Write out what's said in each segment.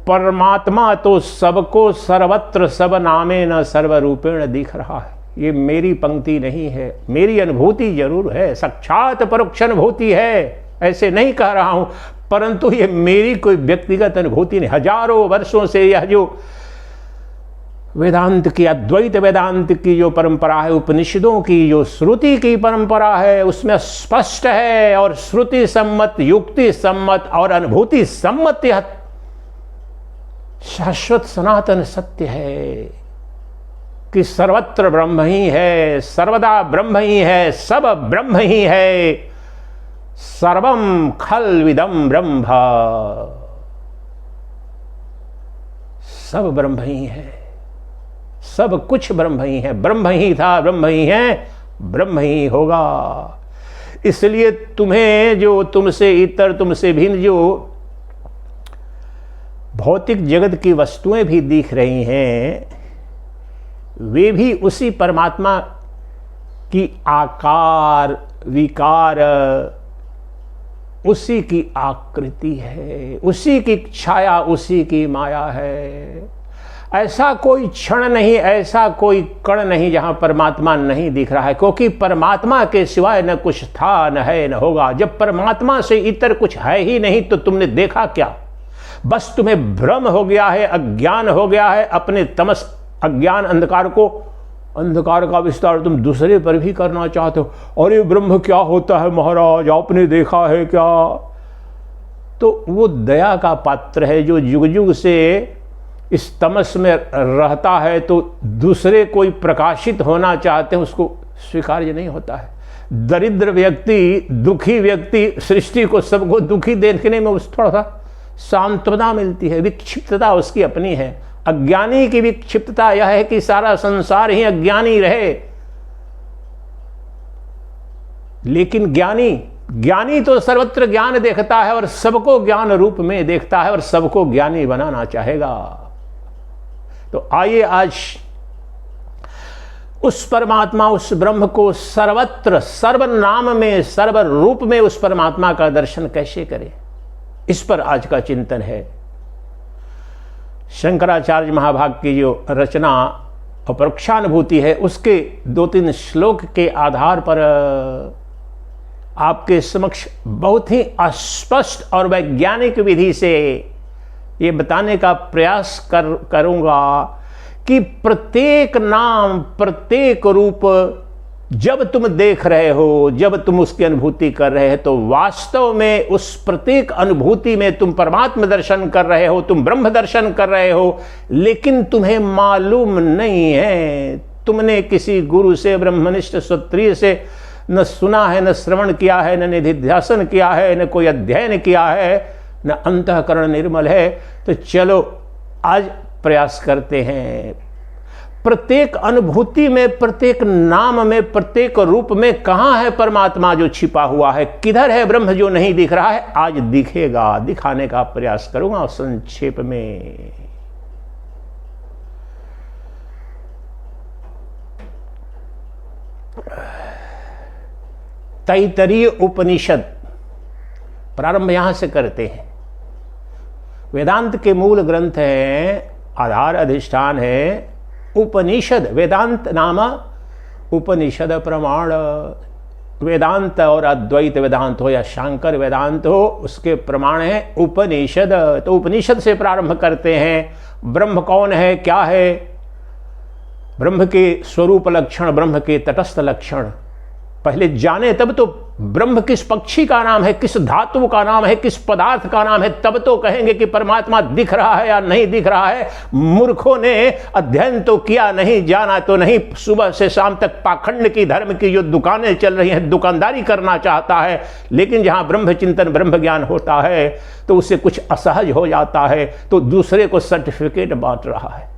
परमात्मा तो सबको सर्वत्र सब नामे न सर्वरूपेण दिख रहा है। ये मेरी पंक्ति नहीं है, मेरी अनुभूति जरूर है, साक्षात परोक्ष अनुभूति है, ऐसे नहीं कह रहा हूं, परंतु ये मेरी कोई व्यक्तिगत अनुभूति नहीं। हजारों वर्षों से यह जो वेदांत की, अद्वैत वेदांत की जो परंपरा है, उपनिषदों की जो श्रुति की परंपरा है, उसमें स्पष्ट है और श्रुति सम्मत, युक्ति सम्मत और अनुभूति सम्मत यह शाश्वत सनातन सत्य है कि सर्वत्र ब्रह्म ही है, सर्वदा ब्रह्म ही है, सब ब्रह्म ही है, सर्वम खल्विदम ब्रह्म, सब ब्रह्म ही है, सब कुछ ब्रह्म ही है, ब्रह्म ही था, ब्रह्म ही है, ब्रह्म ही होगा। इसलिए तुम्हें जो तुमसे इतर, तुमसे भिन्न जो भौतिक जगत की वस्तुएं भी दिख रही हैं, वे भी उसी परमात्मा की आकार, विकार, उसी की आकृति है, उसी की छाया, उसी की माया है। ऐसा कोई क्षण नहीं, ऐसा कोई कण नहीं जहां परमात्मा नहीं दिख रहा है, क्योंकि परमात्मा के सिवाय न कुछ था, न है, न होगा। जब परमात्मा से इतर कुछ है ही नहीं तो तुमने देखा क्या? बस तुम्हें भ्रम हो गया है, अज्ञान हो गया है, अपने तमस अज्ञान अंधकार को, अंधकार का विस्तार तुम दूसरे पर भी करना चाहते हो। अरे ब्रह्म क्या होता है महाराज, आपने देखा है क्या? तो वो दया का पात्र है जो युग युग से इस तमस में रहता है, तो दूसरे कोई प्रकाशित होना चाहते हैं, उसको स्वीकार्य नहीं होता है। दरिद्र व्यक्ति, दुखी व्यक्ति, सृष्टि को सबको दुखी देखने में उस थोड़ा सा सांत्वना मिलती है, विक्षिप्तता उसकी अपनी है। अज्ञानी की विक्षिप्तता यह है कि सारा संसार ही अज्ञानी रहे, लेकिन ज्ञानी तो सर्वत्र ज्ञान देखता है और सबको ज्ञान रूप में देखता है और सबको ज्ञानी बनाना चाहेगा। तो आइए आज उस परमात्मा, उस ब्रह्म को सर्वत्र, सर्वनाम में, सर्वरूप में उस परमात्मा का दर्शन कैसे करें, इस पर आज का चिंतन है। शंकराचार्य महाभाग की जो रचना अपरोक्षानुभूति है, उसके 2-3 श्लोक के आधार पर आपके समक्ष बहुत ही अस्पष्ट और वैज्ञानिक विधि से ये बताने का प्रयास करूंगा कि प्रत्येक नाम, प्रत्येक रूप जब तुम देख रहे हो, जब तुम उसकी अनुभूति कर रहे हो, तो वास्तव में उस प्रत्येक अनुभूति में तुम परमात्मा दर्शन कर रहे हो, तुम ब्रह्म दर्शन कर रहे हो, लेकिन तुम्हें मालूम नहीं है। तुमने किसी गुरु से, ब्रह्मनिष्ठ क्षत्रिय से न सुना है, न श्रवण किया है, न निधिध्यासन किया है, न कोई अध्ययन किया है, न अंतःकरण निर्मल है। तो चलो आज प्रयास करते हैं। प्रत्येक अनुभूति में, प्रत्येक नाम में, प्रत्येक रूप में कहां है परमात्मा जो छिपा हुआ है, किधर है ब्रह्म जो नहीं दिख रहा है? आज दिखेगा, दिखाने का प्रयास करूंगा संक्षेप में। तैत्तरीय उपनिषद प्रारंभ यहां से करते हैं। वेदांत के मूल ग्रंथ हैं, आधार अधिष्ठान है उपनिषद। वेदांत नाम उपनिषद प्रमाण। वेदांत और अद्वैत वेदांत हो या शांकर वेदांत हो, उसके प्रमाण है उपनिषद। तो उपनिषद से प्रारंभ करते हैं। ब्रह्म कौन है, क्या है, ब्रह्म के स्वरूप लक्षण, ब्रह्म के तटस्थ लक्षण पहले जाने, तब तो ब्रह्म किस पक्षी का नाम है, किस धातु का नाम है, किस पदार्थ का नाम है, तब तो कहेंगे कि परमात्मा दिख रहा है या नहीं दिख रहा है। मूर्खों ने अध्ययन तो किया नहीं, जाना तो नहीं। सुबह से शाम तक पाखंड की, धर्म की जो दुकानें चल रही हैं, दुकानदारी करना चाहता है, लेकिन जहां ब्रह्म चिंतन, ब्रह्म ज्ञान होता है तो उससे कुछ असहज हो जाता है, तो दूसरे को सर्टिफिकेट बांट रहा है।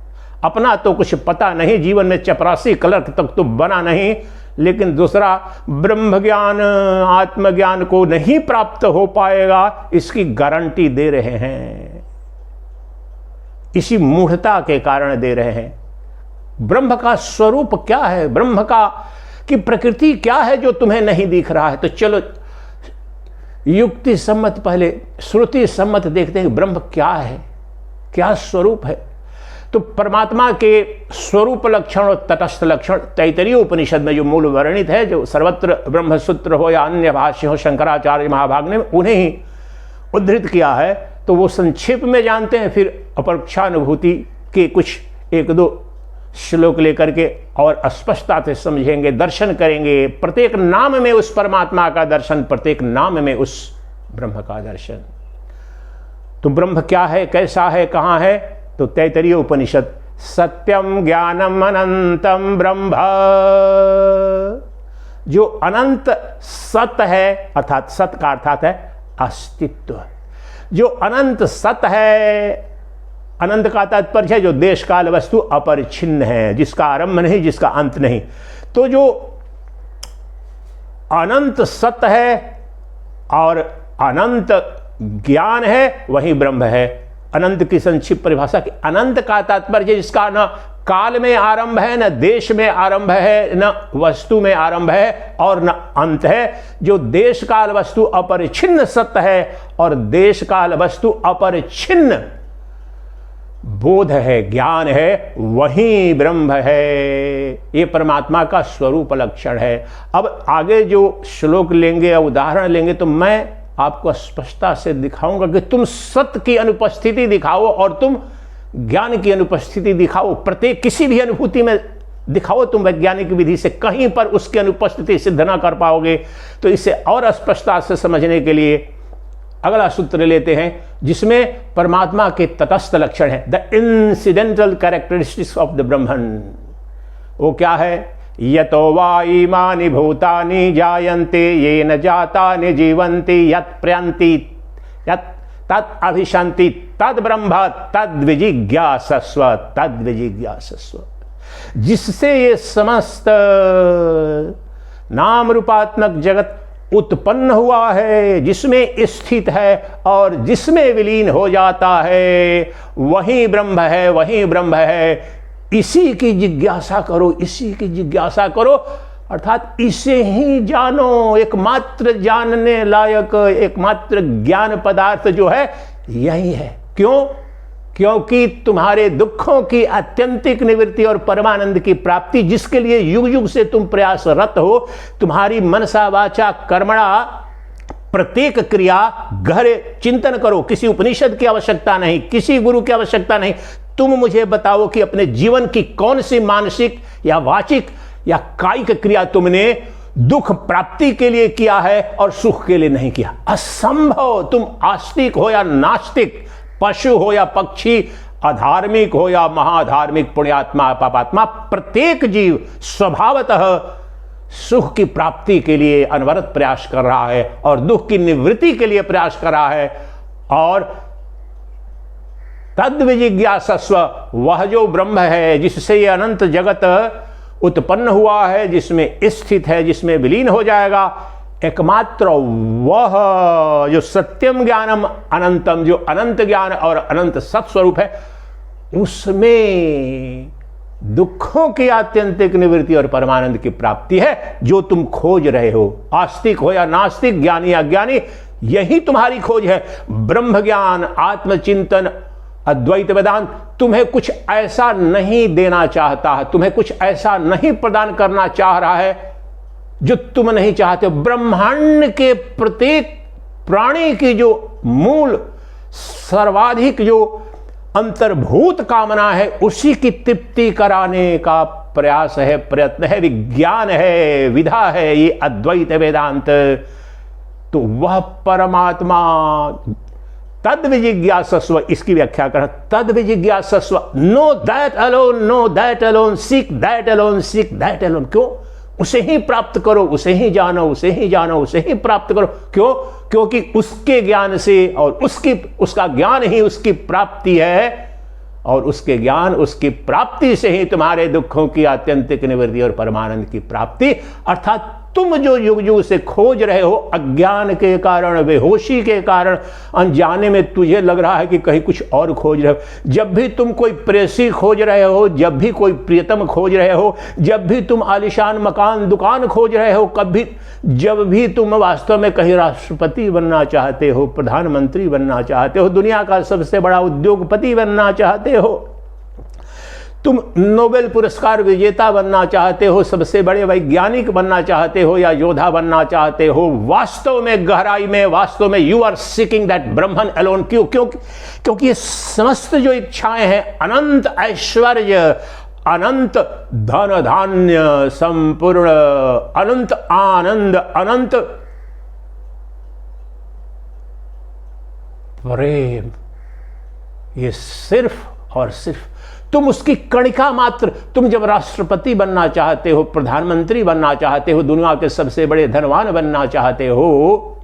अपना तो कुछ पता नहीं, जीवन में चपरासी क्लर्क तक तो बना नहीं, लेकिन दूसरा ब्रह्म ज्ञान, आत्मज्ञान को नहीं प्राप्त हो पाएगा, इसकी गारंटी दे रहे हैं। इसी मूढ़ता के कारण दे रहे हैं। ब्रह्म का स्वरूप क्या है, ब्रह्म का की प्रकृति क्या है जो तुम्हें नहीं दिख रहा है? तो चलो युक्ति सम्मत, पहले श्रुति सम्मत देखते हैं ब्रह्म क्या है। क्या स्वरूप है। तो परमात्मा के स्वरूप लक्षण और तटस्थ लक्षण तैतरीय उपनिषद में जो मूल वर्णित है, जो सर्वत्र ब्रह्मसूत्र हो या अन्य भाष्य हो, शंकराचार्य महाभाग ने उन्हें ही उद्धृत किया है। तो वो संक्षेप में जानते हैं, फिर अपरोक्षानुभूति के कुछ एक दो श्लोक लेकर के और स्पष्टता से समझेंगे, दर्शन करेंगे। प्रत्येक नाम में उस परमात्मा का दर्शन, प्रत्येक नाम में उस ब्रह्म का दर्शन। तो ब्रह्म क्या है, कैसा है, कहाँ है? तो तैतरीय उपनिषद सत्यम ज्ञानम अनंतम ब्रह्म, जो अनंत सत है, अर्थात सत का अर्थात है अस्तित्व। जो अनंत सत है, अनंत का तात्पर्य है जो देश काल वस्तु अपरिच्छिन्न है, जिसका आरंभ नहीं, जिसका अंत नहीं। तो जो अनंत सत है और अनंत ज्ञान है, वही ब्रह्म है। अनंत की संक्षिप्त परिभाषा की, अनंत का तात्पर्य जिसका न काल में आरंभ है, न देश में आरंभ है, न वस्तु में आरंभ है और न अंत है। जो देश काल वस्तु अपरिच्छिन्न सत्य है और देश काल वस्तु अपरिच्छिन्न बोध है, ज्ञान है, वही ब्रह्म है। ये परमात्मा का स्वरूप लक्षण है। अब आगे जो श्लोक लेंगे, उदाहरण लेंगे, तो मैं आपको स्पष्टता से दिखाऊंगा कि तुम सत्य की अनुपस्थिति दिखाओ और तुम ज्ञान की अनुपस्थिति दिखाओ। प्रत्येक किसी भी अनुभूति में दिखाओ तुम वैज्ञानिक विधि से, कहीं पर उसकी अनुपस्थिति सिद्ध ना कर पाओगे। तो इसे और स्पष्टता से समझने के लिए अगला सूत्र लेते हैं, जिसमें परमात्मा के तटस्थ लक्षण है, the incidental characteristics of the Brahman. वो क्या है? यतो वा इमानि भूतानि जायन्ते येन जातानि जीवन्ति यत् प्रयन्ति यत् तत् अभिशन्ति तद् ब्रह्म तद् विजिज्ञासस्व तद् विजिज्ञासस्व। जिससे ये समस्त नाम रूपात्मक जगत उत्पन्न हुआ है, जिसमें स्थित है और जिसमें विलीन हो जाता है, वही ब्रह्म है, वही ब्रह्म है। इसी की जिज्ञासा करो, इसी की जिज्ञासा करो, अर्थात इसे ही जानो। एकमात्र जानने लायक, एकमात्र ज्ञान पदार्थ जो है यही है। क्यों? क्योंकि तुम्हारे दुखों की आत्यंतिक निवृत्ति और परमानंद की प्राप्ति, जिसके लिए युग युग से तुम प्रयासरत हो, तुम्हारी मनसा वाचा कर्मणा प्रत्येक क्रिया गहरे चिंतन करो। किसी उपनिषद की आवश्यकता नहीं, किसी गुरु की आवश्यकता नहीं। तुम मुझे बताओ कि अपने जीवन की कौन सी मानसिक या वाचिक या कायिक क्रिया तुमने दुख प्राप्ति के लिए किया है और सुख के लिए नहीं किया। असंभव। तुम आस्तिक हो या नास्तिक, पशु हो या पक्षी, अधार्मिक हो या महाधार्मिक, पुण्यात्मा पापात्मा, प्रत्येक जीव स्वभावतः सुख की प्राप्ति के लिए अनवरत प्रयास कर रहा है और दुख की निवृत्ति के लिए प्रयास कर रहा है। और तद् विजिज्ञासस्व, वह जो ब्रह्म है जिससे ये अनंत जगत उत्पन्न हुआ है, जिसमें स्थित है, जिसमें विलीन हो जाएगा, एकमात्र वह जो सत्यम ज्ञानम अनंतम, जो अनंत ज्ञान और अनंत सत्स्वरूप है, उसमें दुखों की आत्यंतिक निवृत्ति और परमानंद की प्राप्ति है, जो तुम खोज रहे हो। आस्तिक हो या नास्तिक, ज्ञानी अज्ञानी, यही तुम्हारी खोज है। ब्रह्म ज्ञान, आत्मचिंतन, अद्वैत वेदांत तुम्हें कुछ ऐसा नहीं देना चाहता है, तुम्हें कुछ ऐसा नहीं प्रदान करना चाह रहा है जो तुम नहीं चाहते। ब्रह्मांड के प्रत्येक प्राणी की जो मूल सर्वाधिक जो अंतर्भूत कामना है, उसी की तृप्ति कराने का प्रयास है, प्रयत्न है, विज्ञान है, विधा है ये अद्वैत वेदांत। तो वह परमात्मा तद विजिज्ञासस्व, इसकी व्याख्या कर, तद विजिज्ञासस्व, know that alone, know that alone, seek that alone, seek that alone. क्यों? उसे ही प्राप्त करो, उसे ही जानो, उसे ही जानो, उसे ही प्राप्त करो। क्यों? क्योंकि उसके ज्ञान से और उसका ज्ञान ही उसकी प्राप्ति है, और उसके ज्ञान, उसकी प्राप्ति से ही तुम्हारे दुखों की आत्यंतिक निवृत्ति और परमानंद की प्राप्ति, अर्थात तुम जो युग युग से खोज रहे हो, अज्ञान के कारण, बेहोशी के कारण, अनजाने में तुझे लग रहा है कि कहीं कुछ और खोज रहे हो। जब भी तुम कोई प्रेसी खोज रहे हो, जब भी कोई प्रियतम खोज रहे हो, जब भी तुम आलीशान मकान दुकान खोज रहे हो, जब भी तुम वास्तव में कहीं राष्ट्रपति बनना चाहते हो, प्रधानमंत्री बनना चाहते हो, दुनिया का सबसे बड़ा उद्योगपति बनना चाहते हो, तुम नोबेल पुरस्कार विजेता बनना चाहते हो, सबसे बड़े वैज्ञानिक बनना चाहते हो या योद्धा बनना चाहते हो, वास्तव में गहराई में, वास्तव में you are seeking that Brahman alone. क्योंकि ये समस्त जो इच्छाएं हैं, अनंत ऐश्वर्य, अनंत धन धान्य संपूर्ण, अनंत आनंद, अनंत प्रेम, ये सिर्फ और सिर्फ तुम उसकी कणिका मात्र। तुम जब राष्ट्रपति बनना चाहते हो, प्रधानमंत्री बनना चाहते हो, दुनिया के सबसे बड़े धनवान बनना चाहते हो,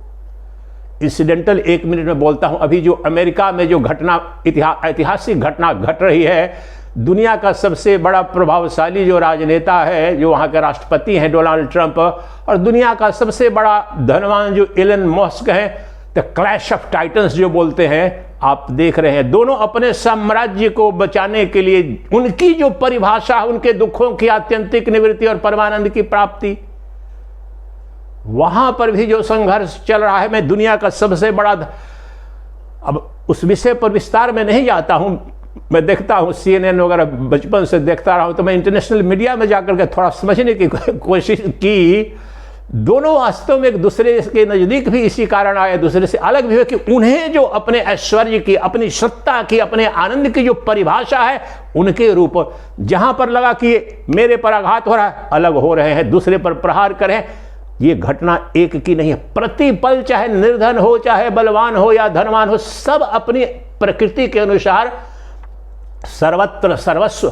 इंसिडेंटल 1 मिनट में बोलता हूं, अभी जो अमेरिका में जो घटना, ऐतिहासिक घटना घट रही है, दुनिया का सबसे बड़ा प्रभावशाली जो राजनेता है, जो वहां के राष्ट्रपति हैं डोनाल्ड ट्रंप, और दुनिया का सबसे बड़ा धनवान जो एलन मस्क है, द क्लैश ऑफ टाइटन्स जो बोलते हैं, आप देख रहे हैं, दोनों अपने साम्राज्य को बचाने के लिए, उनकी जो परिभाषा, उनके दुखों की आत्यंतिक निवृत्ति और परमानंद की प्राप्ति, वहां पर भी जो संघर्ष चल रहा है। मैं दुनिया का सबसे बड़ा, अब उस विषय पर विस्तार में नहीं जाता हूं, मैं देखता हूं CNN वगैरह, बचपन से देखता रहा हूं, तो मैं इंटरनेशनल मीडिया में जाकर के थोड़ा समझने की कोशिश की। दोनों वास्तव में एक दूसरे के नजदीक भी इसी कारण आए, दूसरे से अलग भी हुए कि उन्हें जो अपने ऐश्वर्य की, अपनी सत्ता की, अपने आनंद की जो परिभाषा है, उनके रूप जहां पर लगा कि मेरे पर आघात हो रहा है, अलग हो रहे हैं, दूसरे पर प्रहार करें। ये घटना एक की नहीं है, प्रतिपल, चाहे निर्धन हो, चाहे बलवान हो या धनवान हो, सब अपनी प्रकृति के अनुसार सर्वत्र सर्वस्व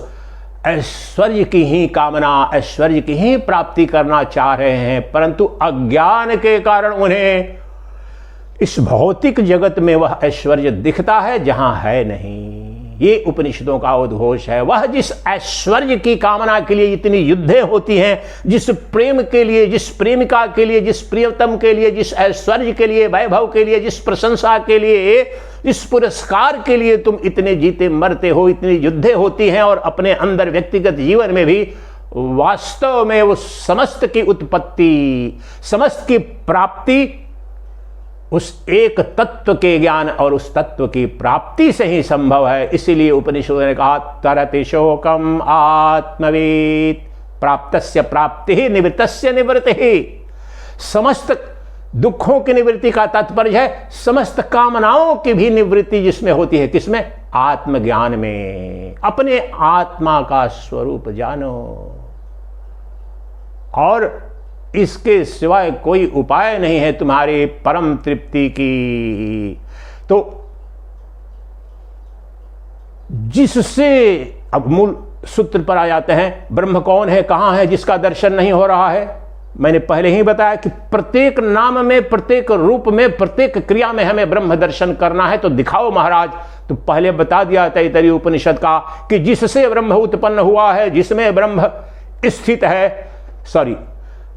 ऐश्वर्य की ही कामना, ऐश्वर्य की ही प्राप्ति करना चाह रहे हैं, परंतु अज्ञान के कारण उन्हें इस भौतिक जगत में वह ऐश्वर्य दिखता है जहां है नहीं। ये उपनिषदों का उद्घोष है। वह जिस ऐश्वर्य की कामना के लिए इतनी युद्धें होती हैं, जिस प्रेम के लिए, जिस प्रेमिका के लिए, जिस प्रियतम के लिए, जिस ऐश्वर्य के लिए, वैभव के लिए, जिस प्रशंसा के लिए, इस पुरस्कार के लिए तुम इतने जीते मरते हो, इतनी युद्धें होती हैं, और अपने अंदर व्यक्तिगत जीवन में भी वास्तव में उस समस्त की उत्पत्ति, समस्त की प्राप्ति उस एक तत्व के ज्ञान और उस तत्व की प्राप्ति से ही संभव है। इसीलिए उपनिषदों ने कहा, तरति शोकम आत्मवेद, प्राप्तस्य प्राप्ति ही निवृत्तस्य निवृत्ति। समस्त दुखों की निवृत्ति का तात्पर्य है समस्त कामनाओं की भी निवृत्ति, जिसमें होती है, किसमें? आत्मज्ञान में। अपने आत्मा का स्वरूप जानो, और इसके सिवाय कोई उपाय नहीं है तुम्हारी परम तृप्ति की। तो जिससे, अब मूल सूत्र पर आ जाते हैं, ब्रह्म कौन है, कहां है, जिसका दर्शन नहीं हो रहा है। मैंने पहले ही बताया कि प्रत्येक नाम में, प्रत्येक रूप में, प्रत्येक क्रिया में हमें ब्रह्म दर्शन करना है, तो दिखाओ महाराज। तो पहले बता दिया तैत्तरीय उपनिषद का कि जिससे ब्रह्म उत्पन्न हुआ है, जिसमें ब्रह्म स्थित है,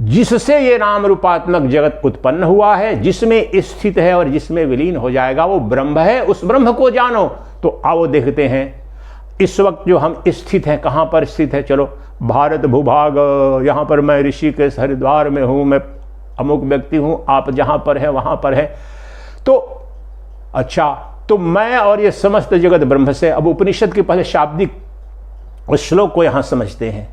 जिससे ये नाम रूपात्मक जगत उत्पन्न हुआ है, जिसमें स्थित है और जिसमें विलीन हो जाएगा, वो ब्रह्म है। उस ब्रह्म को जानो। तो आओ देखते हैं इस वक्त जो हम स्थित हैं, कहां पर स्थित है। चलो, भारत भूभाग, यहां पर मैं ऋषिकेश हरिद्वार में हूं, मैं अमुक व्यक्ति हूं, आप जहां पर है वहां पर है। तो अच्छा, तो मैं और ये समस्त जगत ब्रह्म से। अब उपनिषद के पहले शाब्दिक उस श्लोक को यहां समझते हैं।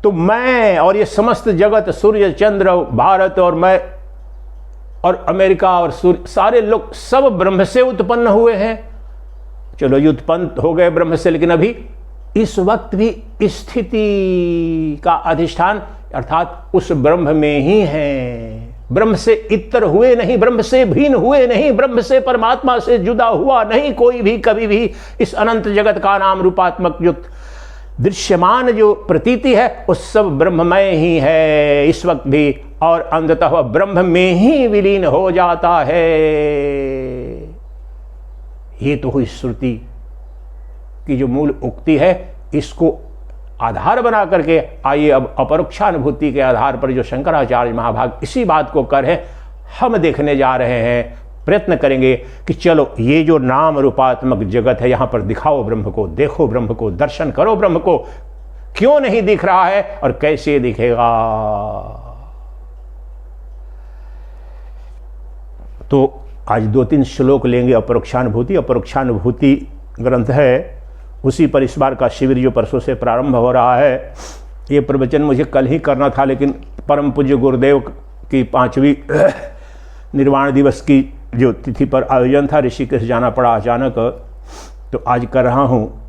तो मैं और ये समस्त जगत, सूर्य, चंद्र, भारत और मैं और अमेरिका और सूर्य, सारे लोग सब ब्रह्म से उत्पन्न हुए हैं। चलो, ये उत्पन्न हो गए ब्रह्म से, लेकिन अभी इस वक्त भी स्थिति का अधिष्ठान अर्थात उस ब्रह्म में ही है। ब्रह्म से इतर हुए नहीं, ब्रह्म से भिन्न हुए नहीं, ब्रह्म से, परमात्मा से जुदा हुआ नहीं कोई भी कभी भी। इस अनंत जगत का नाम रूपात्मक युक्त दृश्यमान जो प्रतीति है, उस सब ब्रह्ममय ही है इस वक्त भी, और अंततः वह ब्रह्म में ही विलीन हो जाता है। ये तो हुई श्रुति की जो मूल उक्ति है। इसको आधार बना करके आइए अब अपरोक्षानुभूति के आधार पर जो शंकराचार्य महाभाग इसी बात को कर है, हम देखने जा रहे हैं, प्रयत्न करेंगे कि चलो ये जो नाम रूपात्मक जगत है यहां पर दिखाओ ब्रह्म को, देखो ब्रह्म को, दर्शन करो ब्रह्म को, क्यों नहीं दिख रहा है और कैसे दिखेगा। तो आज 2-3 श्लोक लेंगे अपरोक्षानुभूति। अपरोक्षानुभूति ग्रंथ है, उसी पर इस बार का शिविर जो परसों से प्रारंभ हो रहा है, ये प्रवचन मुझे कल ही करना था, लेकिन परम पूज्य गुरुदेव की 5वीं निर्वाण दिवस की जो तिथि पर आयोजन था, ऋषिकेश जाना पड़ा अचानक, तो आज कर रहा हूँ।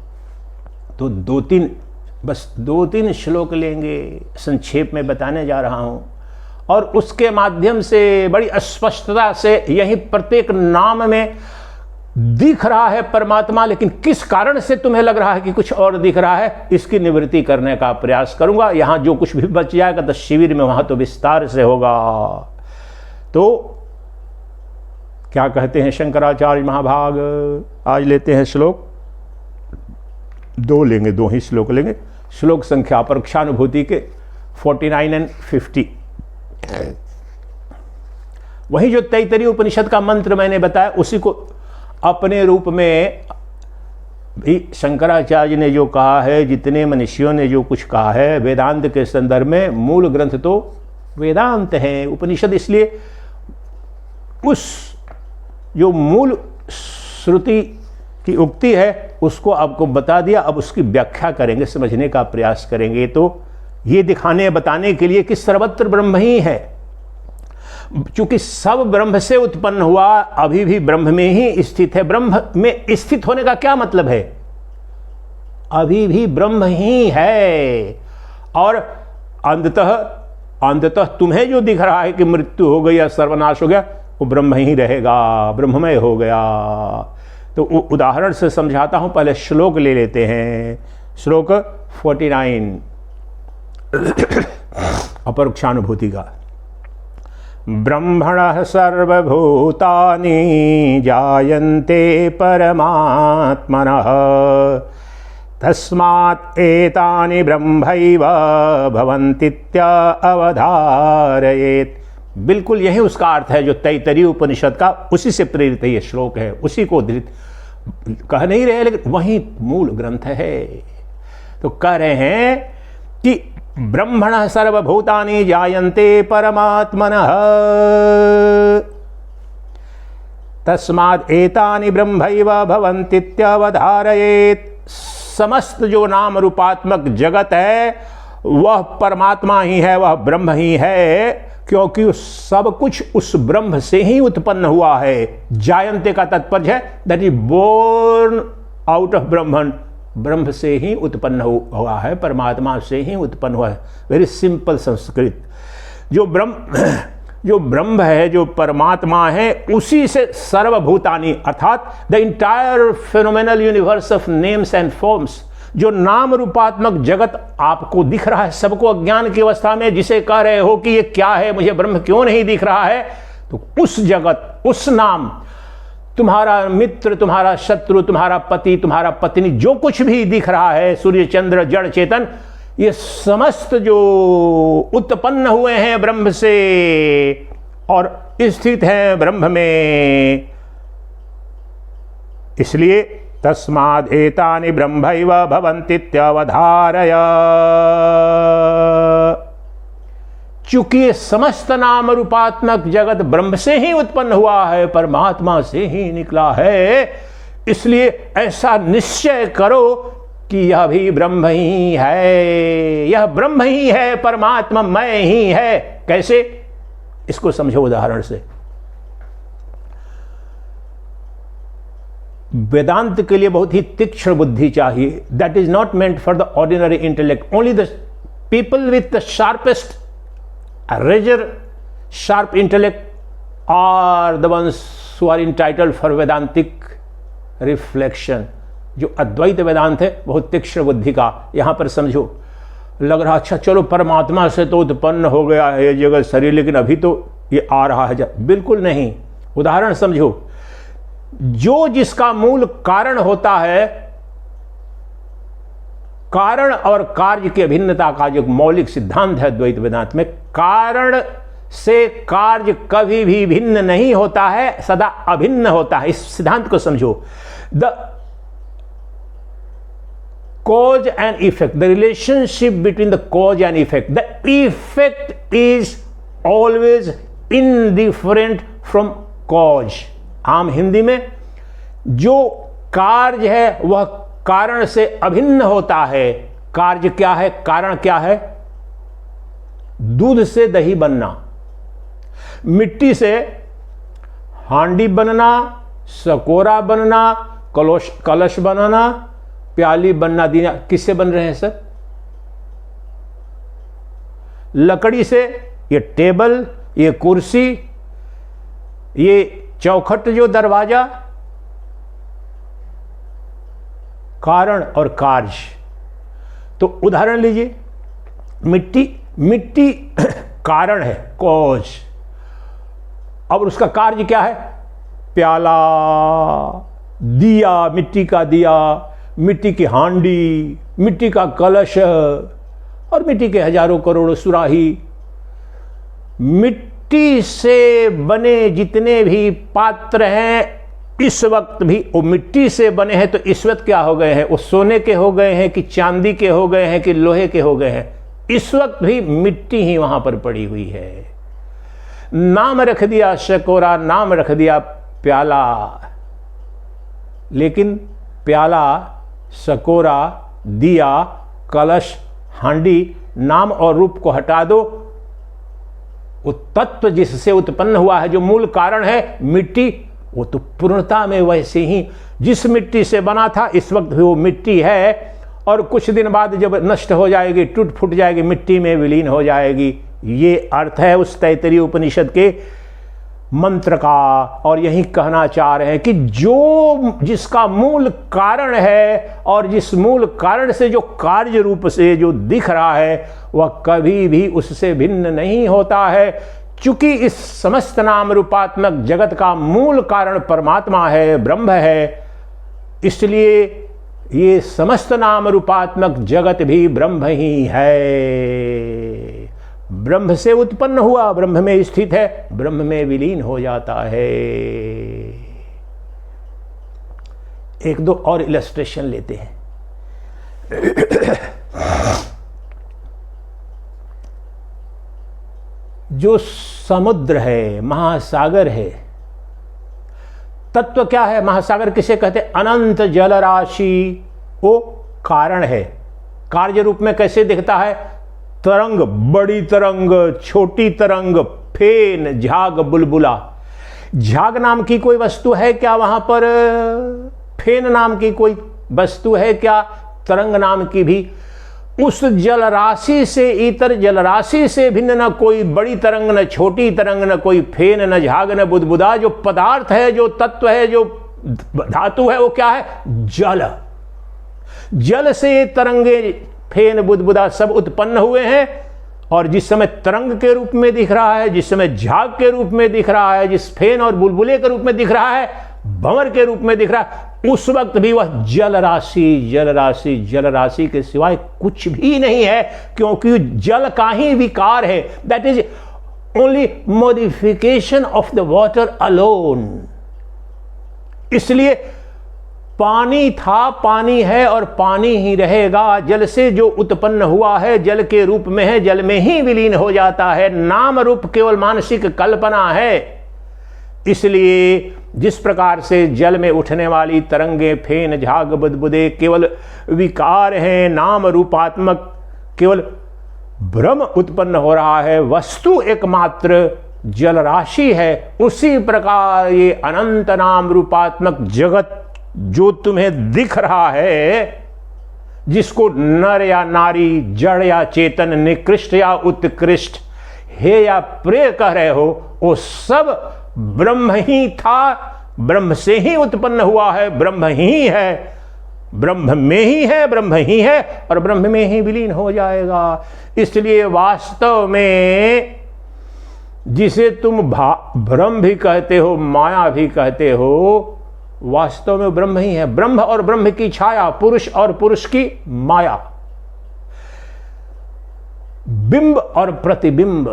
तो 2-3 श्लोक लेंगे, संक्षेप में बताने जा रहा हूँ, और उसके माध्यम से बड़ी स्पष्टता से यही प्रत्येक नाम में दिख रहा है परमात्मा, लेकिन किस कारण से तुम्हें लग रहा है कि कुछ और दिख रहा है, इसकी निवृत्ति करने का प्रयास करूंगा। यहाँ जो कुछ भी बच जाएगा तो शिविर में वहाँ तो विस्तार से होगा। तो क्या कहते हैं शंकराचार्य महाभाग, आज लेते हैं श्लोक 2 लेंगे, 2 ही श्लोक लेंगे। श्लोक संख्या अपरोक्षानुभूति के 49 और 50। वही जो तैत्तरीय उपनिषद का मंत्र मैंने बताया, उसी को अपने रूप में भी शंकराचार्य ने जो कहा है, जितने मनुष्यों ने जो कुछ कहा है वेदांत के संदर्भ में, मूल ग्रंथ तो वेदांत है, उपनिषद। इसलिए उस जो मूल श्रुति की उक्ति है उसको आपको बता दिया, अब उसकी व्याख्या करेंगे, समझने का प्रयास करेंगे। तो ये दिखाने बताने के लिए कि सर्वत्र ब्रह्म ही है, क्योंकि सब ब्रह्म से उत्पन्न हुआ, अभी भी ब्रह्म में ही स्थित है। ब्रह्म में स्थित होने का क्या मतलब है? अभी भी ब्रह्म ही है, और अंततः तुम्हें जो दिख रहा है कि मृत्यु हो गई या सर्वनाश हो गया, वो ब्रह्म ही रहेगा, ब्रह्ममय हो गया। तो उदाहरण से समझाता हूं, पहले श्लोक ले लेते हैं। श्लोक 49 अपरोक्षानुभूति का। ब्रह्मणः सर्वभूतानि जायन्ते परमात्मनः तस्मात् एतानि ब्रह्मैव भवन्तीत्या अवधारयेत्। बिल्कुल यही उसका अर्थ है जो तैत्तरीय उपनिषद का, उसी से प्रेरित ये श्लोक है, उसी को धृत कह नहीं रहे, लेकिन वही मूल ग्रंथ है। तो कह रहे हैं कि ब्रह्मणः सर्वभूतानि जायन्ते परमात्मनः तस्मात् एतानि ब्रह्मैव भवन्तीत्यवधारयेत्। समस्त जो नाम रूपात्मक जगत है वह परमात्मा ही है, वह ब्रह्म ही है, क्योंकि सब कुछ उस ब्रह्म से ही उत्पन्न हुआ है। जायन्ते का तात्पर्य है that is born out of Brahman, ब्रह्म से ही उत्पन्न हुआ है, परमात्मा से ही उत्पन्न हुआ है। Very simple Sanskrit. जो ब्रह्म है, जो परमात्मा है, उसी से सर्वभूतानि अर्थात the entire phenomenal universe of names and forms, जो नाम रूपात्मक जगत आपको दिख रहा है सबको अज्ञान की अवस्था में, जिसे कह रहे हो कि ये क्या है, मुझे ब्रह्म क्यों नहीं दिख रहा है, तो उस जगत, उस नाम, तुम्हारा मित्र, तुम्हारा शत्रु, तुम्हारा पति, तुम्हारा पत्नी, जो कुछ भी दिख रहा है, सूर्य चंद्र जड़ चेतन, ये समस्त जो उत्पन्न हुए हैं ब्रह्म से और स्थित हैं ब्रह्म में। इसलिए तस्माद् एतानि ब्रह्मैव भवन्तीत्यवधारय। चूंकि ये समस्त नाम रूपात्मक जगत ब्रह्म से ही उत्पन्न हुआ है, परमात्मा से ही निकला है, इसलिए ऐसा निश्चय करो कि यह भी ब्रह्म ही है, यह ब्रह्म ही है, परमात्मा मैं ही है। कैसे? इसको समझो उदाहरण से। वेदांत के लिए बहुत ही तीक्ष्ण बुद्धि चाहिए। That is not meant for the ordinary intellect. Only the people with the sharpest razor sharp intellect are the ones who are entitled for Vedantic reflection। जो अद्वैत वेदांत है बहुत तीक्ष्ण बुद्धि का। यहां पर समझो, लग रहा अच्छा चलो परमात्मा से तो उत्पन्न हो गया है ये जगत शरीर, लेकिन अभी तो ये आ रहा है। बिल्कुल नहीं। उदाहरण समझो, जो जिसका मूल कारण होता है कारण और कार्य की अभिन्नता का जो मौलिक सिद्धांत है द्वैत वेदांत में, कारण से कार्य कभी भी भिन्न नहीं होता है, सदा अभिन्न होता है। इस सिद्धांत को समझो। The cause and effect, the relationship between the cause and effect, the effect is always indifferent from cause। आम हिंदी में जो कार्य है वह कारण से अभिन्न होता है। कार्य क्या है, कारण क्या है? दूध से दही बनना, मिट्टी से हांडी बनना, सकोरा बनना, कलश बनाना, प्याली बनना, दीना। किससे बन रहे हैं सर? लकड़ी से। ये टेबल, ये कुर्सी, ये चौखट, जो दरवाजा, कारण और कार्य। तो उदाहरण लीजिए, मिट्टी कारण है, कॉज। अब उसका कार्य क्या है? प्याला, दिया, मिट्टी का दिया, मिट्टी की हांडी, मिट्टी का कलश और मिट्टी के हजारों करोड़ों सुराही। मिट्टी से बने जितने भी पात्र हैं इस वक्त भी वो मिट्टी से बने हैं। तो इस वक्त क्या हो गए हैं? वो सोने के हो गए हैं कि चांदी के हो गए हैं कि लोहे के हो गए हैं? इस वक्त भी मिट्टी ही वहां पर पड़ी हुई है। नाम रख दिया शकोरा, नाम रख दिया प्याला, लेकिन प्याला, सकोरा, दिया, कलश, हांडी, नाम और रूप को हटा दो, वो तत्व जिससे उत्पन्न हुआ है, जो मूल कारण है मिट्टी, वो तो पूर्णता में वैसे ही जिस मिट्टी से बना था इस वक्त भी वो मिट्टी है, और कुछ दिन बाद जब नष्ट हो जाएगी, टूट फूट जाएगी, मिट्टी में विलीन हो जाएगी। ये अर्थ है उस तैत्तिरीय उपनिषद के मंत्र का। और यही कहना चाह रहे हैं कि जो जिसका मूल कारण है और जिस मूल कारण से जो कार्य रूप से जो दिख रहा है वह कभी भी उससे भिन्न नहीं होता है। चूंकि इस समस्त नाम रूपात्मक जगत का मूल कारण परमात्मा है, ब्रह्म है, इसलिए ये समस्त नाम रूपात्मक जगत भी ब्रह्म ही है। ब्रह्म से उत्पन्न हुआ, ब्रह्म में स्थित है, ब्रह्म में विलीन हो जाता है। एक दो और इलस्ट्रेशन लेते हैं। जो समुद्र है, महासागर है, तत्व क्या है? महासागर किसे कहते हैं? अनंत जल राशि, वो कारण है। कार्य रूप में कैसे दिखता है? तरंग, बड़ी तरंग, छोटी तरंग, फेन, झाग, बुलबुला। झाग नाम की कोई वस्तु है क्या वहां पर? फेन नाम की कोई वस्तु है क्या? तरंग नाम की भी। उस जल राशि से इतर जल राशि से भिन्न न कोई बड़ी तरंग, न छोटी तरंग, न कोई फेन, न झाग, न बुदबुदा। जो पदार्थ है, जो तत्व है, जो धातु है, वो क्या है? जल। जल से तरंगे, फेन, बुदबुदा सब उत्पन्न हुए हैं। और जिस समय तरंग के रूप में दिख रहा है, जिस समय झाग के रूप में दिख रहा है, जिस फेन और बुलबुले के रूप में दिख रहा है, भंवर के रूप में दिख रहा है, उस वक्त भी वह जल राशि, जल राशि, जल राशि के सिवाय कुछ भी नहीं है। क्योंकि जल का ही विकार है। That is only modification of the water alone. इसलिए पानी था, पानी है और पानी ही रहेगा। जल से जो उत्पन्न हुआ है जल के रूप में है, जल में ही विलीन हो जाता है। नाम रूप केवल मानसिक कल्पना है। इसलिए जिस प्रकार से जल में उठने वाली तरंगे, फेन, झाग, बुदबुदे केवल विकार हैं, नाम रूपात्मक केवल भ्रम उत्पन्न हो रहा है, वस्तु एकमात्र जल राशि है, उसी प्रकार ये अनंत नाम रूपात्मक जगत जो तुम्हें दिख रहा है, जिसको नर या नारी, जड़ या चेतन, निकृष्ट या उत्कृष्ट, हे या प्रिय कह रहे हो, वो सब ब्रह्म ही था, ब्रह्म से ही उत्पन्न हुआ है, ब्रह्म ही है, ब्रह्म में ही है, ब्रह्म ही है और ब्रह्म में ही विलीन हो जाएगा। इसलिए वास्तव में जिसे तुम भ्रम भी कहते हो, माया भी कहते हो, वास्तव में ब्रह्म ही है। ब्रह्म और ब्रह्म की छाया, पुरुष और पुरुष की माया। बिंब और प्रतिबिंब,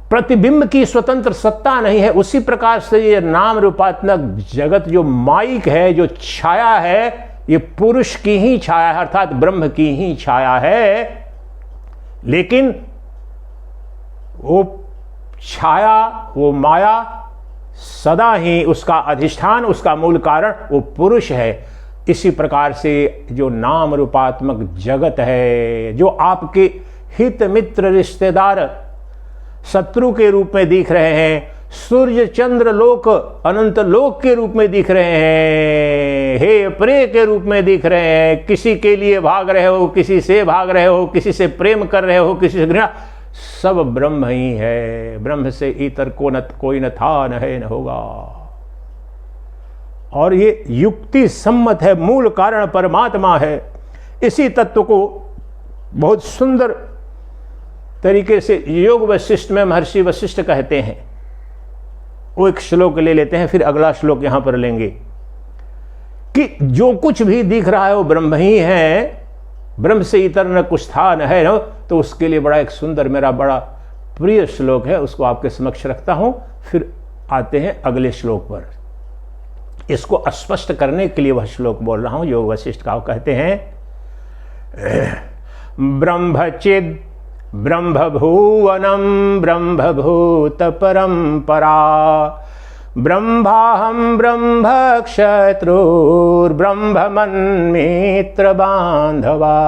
प्रतिबिंब की स्वतंत्र सत्ता नहीं है, उसी प्रकार से ये नाम रूपात्मक जगत जो माइक है, जो छाया है, ये पुरुष की ही छाया है, अर्थात ब्रह्म की ही छाया है। लेकिन वो छाया, वो माया सदा ही उसका अधिष्ठान, उसका मूल कारण वो पुरुष है। इसी प्रकार से जो नाम रूपात्मक जगत है, जो आपके हित मित्र रिश्तेदार शत्रु के रूप में दिख रहे हैं, सूर्य चंद्र लोक अनंत लोक के रूप में दिख रहे हैं, हे प्रे के रूप में दिख रहे हैं, किसी के लिए भाग रहे हो, किसी से भाग रहे हो, किसी से प्रेम कर रहे हो, किसी से घृणा, सब ब्रह्म ही है। ब्रह्म से इतर कोई न था, न है, न होगा। और ये युक्ति सम्मत है, मूल कारण परमात्मा है। इसी तत्व को बहुत सुंदर तरीके से योग वशिष्ठ में महर्षि वशिष्ठ कहते हैं। वो एक श्लोक ले लेते हैं, फिर अगला श्लोक यहां पर लेंगे कि जो कुछ भी दिख रहा है वो ब्रह्म ही है, ब्रह्म से इतर न कुछ था, न है, न। तो उसके लिए बड़ा एक सुंदर, मेरा बड़ा प्रिय श्लोक है, उसको आपके समक्ष रखता हूं। फिर आते हैं अगले श्लोक पर। इसको स्पष्ट करने के लिए वह श्लोक बोल रहा हूं। योग वशिष्ठ का कहते हैं, ब्रह्मचिद ब्रह्मभुवनम ब्रह्मभूत परंपरा ब्रह्माहम ब्रह्म क्षत्रुर्ब्रह्मन्मित्र बांधवा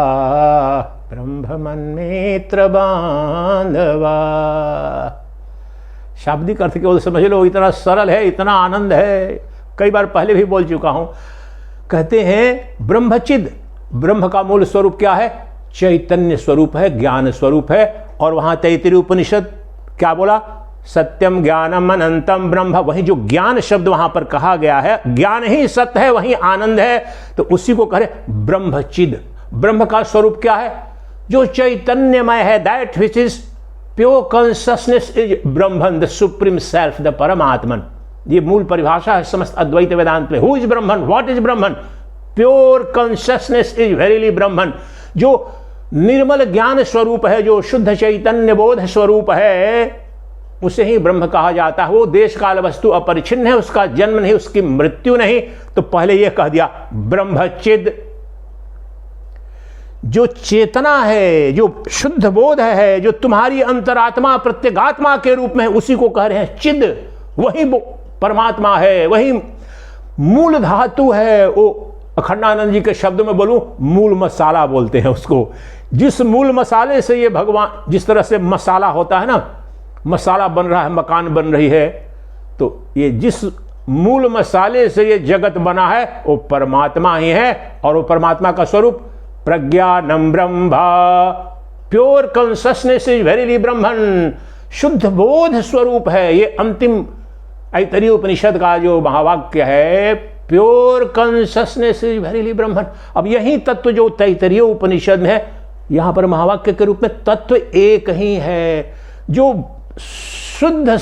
ब्रह्मन्मित्र बांधवा। शाब्दिक अर्थ केवल समझ लो, इतना सरल है, इतना आनंद है। कई बार पहले भी बोल चुका हूं। कहते हैं ब्रह्मचिद, ब्रह्म का मूल स्वरूप क्या है? चैतन्य स्वरूप है, ज्ञान स्वरूप है। और वहां तैत्तिरीय उपनिषद क्या बोला? सत्यम ज्ञानम अनंतम ब्रह्म। वही जो ज्ञान शब्द वहां पर कहा गया है, ज्ञान ही सत्य है, वही आनंद है। तो उसी को कहे ब्रह्मचिद। ब्रह्म का स्वरूप क्या है? जो चैतन्यमय है, that which is pure consciousness is Brahman, the supreme self, the Paramatman. ये मूल परिभाषा है समस्त अद्वैत वेदांत में। Who is Brahman? What is Brahman? Pure consciousness is verily Brahman. जो निर्मल ज्ञान स्वरूप है, जो शुद्ध चैतन्य बोध स्वरूप है, उसे ही ब्रह्म कहा जाता है। वो देश काल वस्तु अपरिच्छिन्न है, उसका जन्म नहीं, उसकी मृत्यु नहीं। तो पहले यह कह दिया ब्रह्मचिद, जो चेतना है, जो शुद्ध बोध है, जो तुम्हारी अंतरात्मा प्रत्यगात्मा के रूप में है, उसी को कह रहे हैं चिद। वही परमात्मा है, वही मूल धातु है। वो अखंडानंद जी के शब्दों में बोलूं, मूल मसाला बोलते हैं उसको। जिस मूल मसाले से ये भगवान, जिस तरह से मसाला होता है ना, मसाला बन रहा है, मकान बन रही है, तो ये जिस मूल मसाले से ये जगत बना है वो परमात्मा ही है। और वो परमात्मा का स्वरूप प्रज्ञानम ब्रह्म, प्योर कॉन्शियसनेस इज वेरीली ब्रह्मन, शुद्ध बोध स्वरूप है। ये अंतिम ऐतरेय उपनिषद का जो महावाक्य है, प्योर कॉन्शियसनेस इज वेरीली ब्रह्मन। अब यही तत्व जो तैतरीय उपनिषद में है, यहां पर महावाक्य के रूप में तत्व एक ही है। जो शुद्ध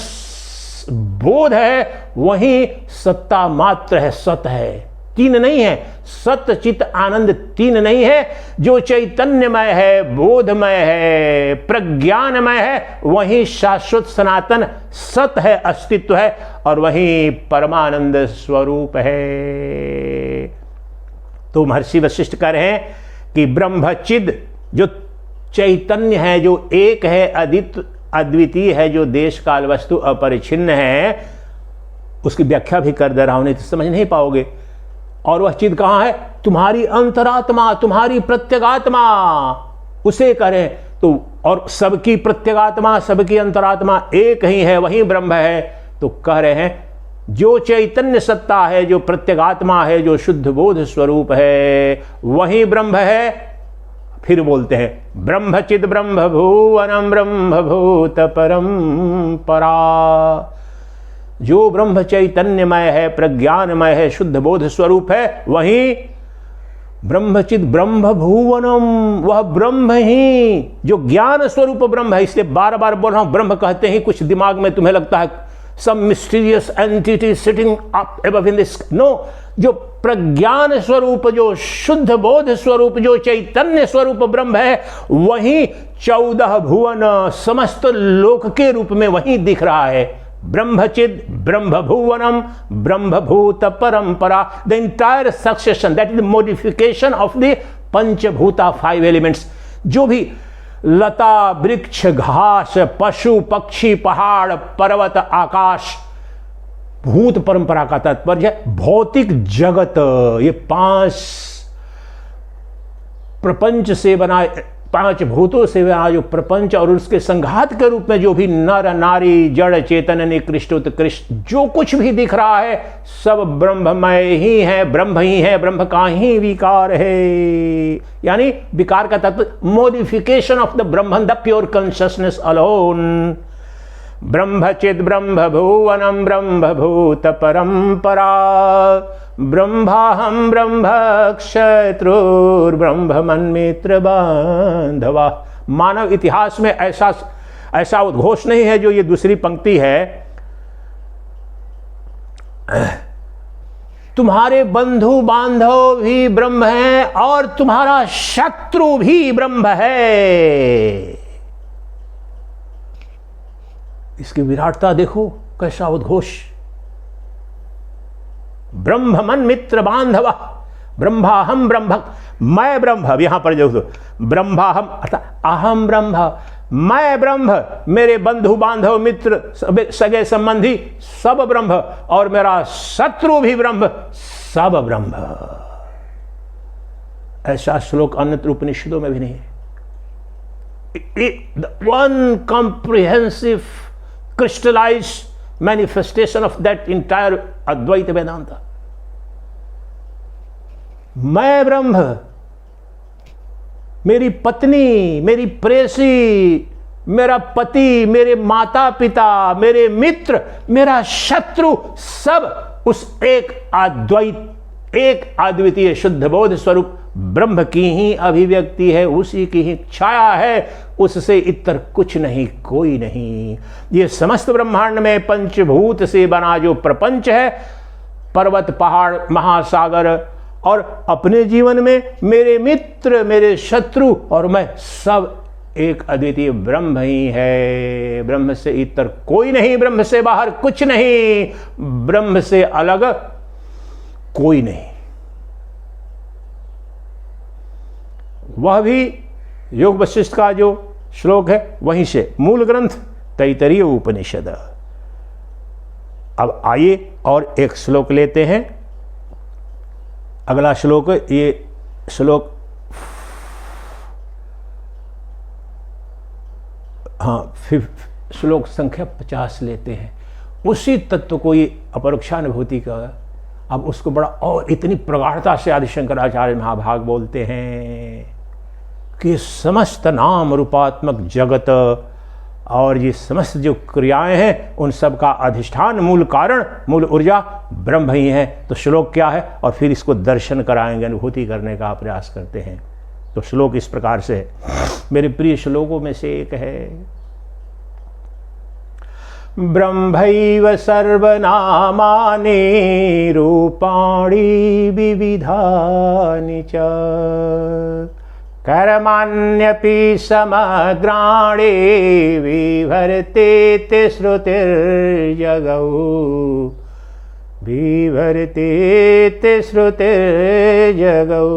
बोध है वही सत्ता मात्र है, सत है, तीन नहीं है। सत्य चित आनंद तीन नहीं है। जो चैतन्यमय है, बोधमय है, प्रज्ञानमय है, वही शाश्वत सनातन सत है, अस्तित्व है, और वही परमानंद स्वरूप है। तो महर्षि वशिष्ठ कह रहे हैं कि ब्रह्मचिद, जो चैतन्य है, जो एक है, अद्वितीय है, जो देश काल वस्तु अपरिच्छिन्न है, उसकी व्याख्या भी कर दे रहा हूं, नहीं तो समझ नहीं पाओगे। और वह चिद कहां है? तुम्हारी अंतरात्मा, तुम्हारी प्रत्यगात्मा, उसे करें तो। और सबकी प्रत्यगात्मा, सबकी अंतरात्मा एक ही है, वही ब्रह्म है। तो कह रहे हैं जो चैतन्य सत्ता है, जो प्रत्यगात्मा है, जो शुद्ध बोध स्वरूप है, वही ब्रह्म है। फिर बोलते हैं ब्रह्मचिद ब्रह्म भुवनम ब्रह्मभूत परंपरा। जो ब्रह्म चैतन्यमय है, प्रज्ञानमय है, शुद्ध बोध स्वरूप है, वही ब्रह्मचिद ब्रह्म भुवनम, वह ब्रह्म ही जो ज्ञान स्वरूप ब्रह्म है। इसलिए बार बार बोल रहा हूं, ब्रह्म कहते ही कुछ दिमाग में तुम्हें लगता है some mysterious entity sitting up above in this। No, जो प्रज्ञान स्वरूप, जो शुद्ध बोध स्वरूप, जो चैतन्य स्वरूप ब्रह्म है, वही 14 भुवन समस्त लोक के रूप में वही दिख रहा है। ब्रह्मचिद, ब्रह्म भुवनम, ब्रह्म भूत परंपरा, the entire succession, that is the modification of the panchabhuta, 5 elements. जो भी लता वृक्ष घास पशु पक्षी पहाड़ पर्वत आकाश, भूत परंपरा का तात्पर्य है भौतिक जगत, ये 5 प्रपंच से बना, 5 भूतों से बना जो प्रपंच और उसके संघात के रूप में जो भी नर नारी जड़ चेतन निकृष्ट उत्कृष्ट जो कुछ भी दिख रहा है सब ब्रह्ममय ही है, ब्रह्म ही है, ब्रह्म का ही विकार है। यानी विकार का तत्व modification of the Brahman, the pure consciousness alone. ब्रह्मचिद ब्रह्म भुवनम ब्रह्म भूत परंपरा, ब्रह्माहम ब्रह्म क्षत्रुर ब्रह्म मन्मित्र बांधवा। मानव इतिहास में ऐसा उद्घोष नहीं है जो ये दूसरी पंक्ति है, तुम्हारे बंधु बांधव भी ब्रह्म है और तुम्हारा शत्रु भी ब्रह्म है। इसकी विराटता देखो, कैसा उद्घोष। ब्रह्म मन मित्र बांधव, ब्रह्माहम ब्रह्म, मैं ब्रह्म। अब यहां पर देखो ब्रह्माहम अर्थात अहम ब्रह्म, मैं ब्रह्म, मेरे बंधु बांधव मित्र सगे संबंधी सब ब्रह्म और मेरा शत्रु भी ब्रह्म, सब ब्रह्म। ऐसा श्लोक अन्यत्र उपनिषदों में भी नहीं है। One comprehensive crystallized manifestation of that entire Advaita Vedanta. मैं ब्रह्म, मेरी पत्नी, मेरी प्रेसी, मेरा पति, मेरे माता पिता, मेरे मित्र, मेरा शत्रु, सब उस एक अद्वैत, एक अद्वितीय शुद्ध बोध स्वरूप ब्रह्म की ही अभिव्यक्ति है, उसी की ही छाया है, उससे इतर कुछ नहीं, कोई नहीं। ये समस्त ब्रह्मांड में पंचभूत से बना जो प्रपंच है, पर्वत पहाड़ महासागर और अपने जीवन में मेरे मित्र मेरे शत्रु और मैं, सब एक अद्वितीय ब्रह्म ही है। ब्रह्म से इतर कोई नहीं, ब्रह्म से बाहर कुछ नहीं, ब्रह्म से अलग कोई नहीं। वह भी योग वशिष्ठ का जो श्लोक है वहीं से, मूल ग्रंथ तैतरीय उपनिषद। अब आइए और एक श्लोक लेते हैं। अगला श्लोक, ये श्लोक श्लोक संख्या 50 लेते हैं। उसी तत्व को ये अपरोक्षानुभूति का, अब उसको बड़ा और इतनी प्रगाढ़ता से आदि शंकराचार्य महाभाग बोलते हैं कि समस्त नाम रूपात्मक जगत और ये समस्त जो क्रियाएं हैं उन सब का अधिष्ठान, मूल कारण, मूल ऊर्जा ब्रह्म ही है। तो श्लोक क्या है और फिर इसको दर्शन कराएंगे, अनुभूति करने का प्रयास करते हैं। तो श्लोक इस प्रकार से है, मेरे प्रिय श्लोकों में से एक है, ब्रह्मैव सर्वनामानि रूपाणि विविधानि च कर्माण्यपि समग्राणि विवर्तेते श्रुतिर्जगौ विवर्तेते श्रुतिर्जगौ।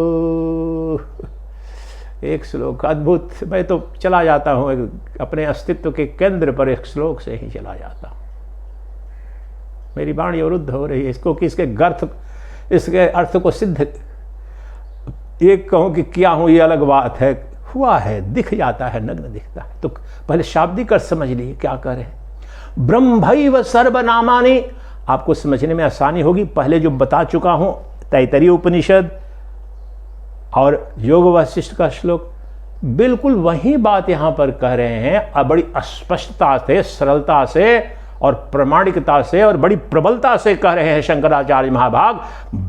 एक श्लोक अद्भुत, मैं तो चला जाता हूँ अपने अस्तित्व के केंद्र पर, एक श्लोक से ही चला जाता हूँ। मेरी वाणी अवरुद्ध हो रही है इसको कि इसके अर्थ को सिद्ध एक कहूँ कि क्या हूँ ये अलग बात है, हुआ है, दिख जाता है, नग्न दिखता है। तो पहले शाब्दिक अर्थ समझ लीजिए क्या करें। ब्रह्मैव सर्वनामानि, आपको समझने में आसानी होगी, पहले जो बता चुका हूँ तैतरीय उपनिषद और योग वशिष्ठ का श्लोक, बिल्कुल वही बात यहाँ पर कह रहे हैं। अब बड़ी स्पष्टता से, सरलता से और प्रामाणिकता से और बड़ी प्रबलता से कह रहे हैं शंकराचार्य महाभाग,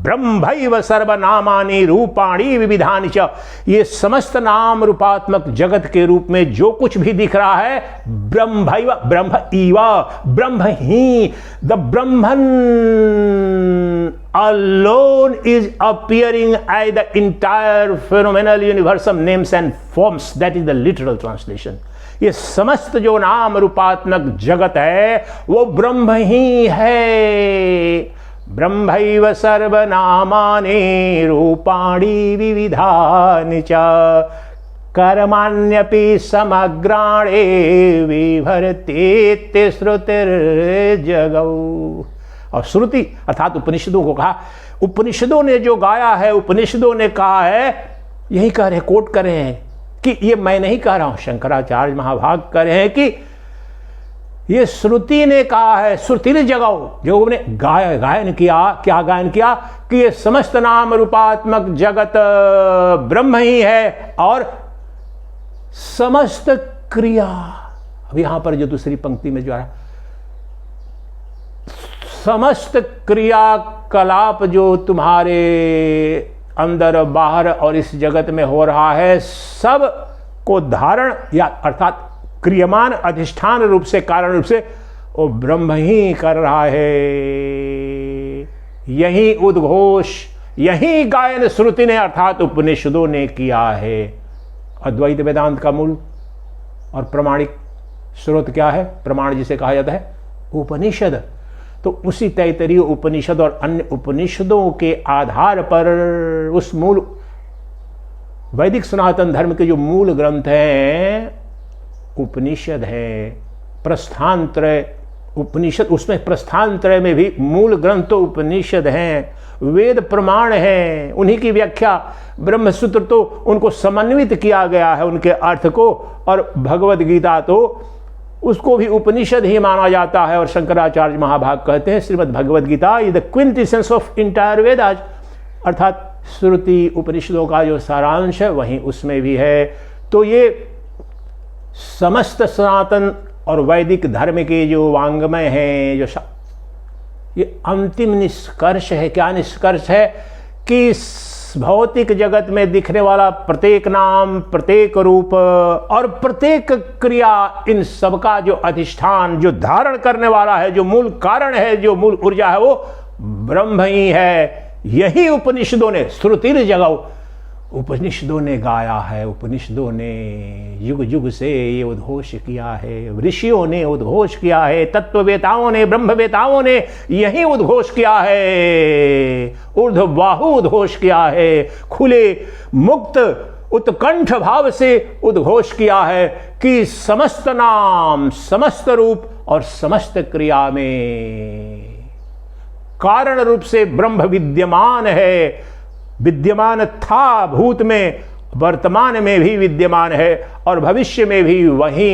ब्रह्मैव सर्वनामानि रूपाणि विविधानि च। ये समस्त नाम रूपात्मक जगत के रूप में जो कुछ भी दिख रहा है, ब्रह्मैव, ब्रह्म इव, ब्रह्म ही, the Brahman alone is appearing as the entire phenomenal universe of names and forms. That is the literal translation. ये समस्त जो नाम रूपात्मक जगत है वो ब्रह्म ही है। ब्रह्मैव सर्वनामानि रूपाणि विविधानि च कर्माण्यपि समग्राणि विभर्तेति श्रुतिर्जगौ। और श्रुति अर्थात उपनिषदों को कहा, उपनिषदों ने जो गाया है, उपनिषदों ने कहा है, यही कह रहे, कोट कर रहे हैं कि ये मैं नहीं कह रहा हूं, शंकराचार्य महाभाग कह रहे हैं कि ये श्रुति ने कहा है। श्रुति ने जगाओ, जो उन्होंने गायन किया, क्या गायन किया कि ये समस्त नाम रूपात्मक जगत ब्रह्म ही है और समस्त क्रिया। अब यहां पर जो दूसरी पंक्ति में जो आ रहा, समस्त क्रियाकलाप जो तुम्हारे अंदर बाहर और इस जगत में हो रहा है, सब को धारण या अर्थात क्रियमान अधिष्ठान रूप से, कारण रूप से वो ब्रह्म ही कर रहा है। यही उद्घोष, यही गायन श्रुति ने अर्थात उपनिषदों ने किया है। अद्वैत वेदांत का मूल और प्रमाणिक स्रोत क्या है? प्रमाण जिसे कहा जाता है उपनिषद। तो उसी तैतरीय उपनिषद और अन्य उपनिषदों के आधार पर उस मूल वैदिक सनातन धर्म के जो मूल ग्रंथ हैं उपनिषद है। प्रस्थानत्रय उपनिषद, उसमें प्रस्थानत्रय में भी मूल ग्रंथ तो उपनिषद हैं, वेद प्रमाण हैं, उन्हीं की व्याख्या ब्रह्मसूत्र तो उनको समन्वित किया गया है उनके अर्थ को, और भगवद गीता तो उसको भी उपनिषद ही माना जाता है। और शंकराचार्य महाभाग कहते हैं Shrimad Bhagavad Gita is the quintessence of entire Vedas, अर्थात श्रुति उपनिषदों का जो सारांश है वहीं उसमें भी है। तो ये समस्त सनातन और वैदिक धर्म के जो वांग्मय हैं, जो ये अंतिम निष्कर्ष है। क्या निष्कर्ष है? कि भौतिक जगत में दिखने वाला प्रत्येक नाम, प्रत्येक रूप और प्रत्येक क्रिया, इन सबका जो अधिष्ठान, जो धारण करने वाला है, जो मूल कारण है, जो मूल ऊर्जा है, वो ब्रह्म ही है। यही उपनिषदों ने, श्रुति ने जगाओ, उपनिषदों ने गाया है, उपनिषदों ने युग युग से ये उद्घोष किया है, ऋषियों ने उद्घोष किया है, तत्ववेताओं ने, ब्रह्मवेताओं ने यही उद्घोष किया है, ऊर्ध्वबाहु उद्घोष किया है, खुले मुक्त उत्कंठ भाव से उद्घोष किया है कि समस्त नाम, समस्त रूप और समस्त क्रिया में कारण रूप से ब्रह्म विद्यमान है। विद्यमान था भूत में, वर्तमान में भी विद्यमान है और भविष्य में भी वही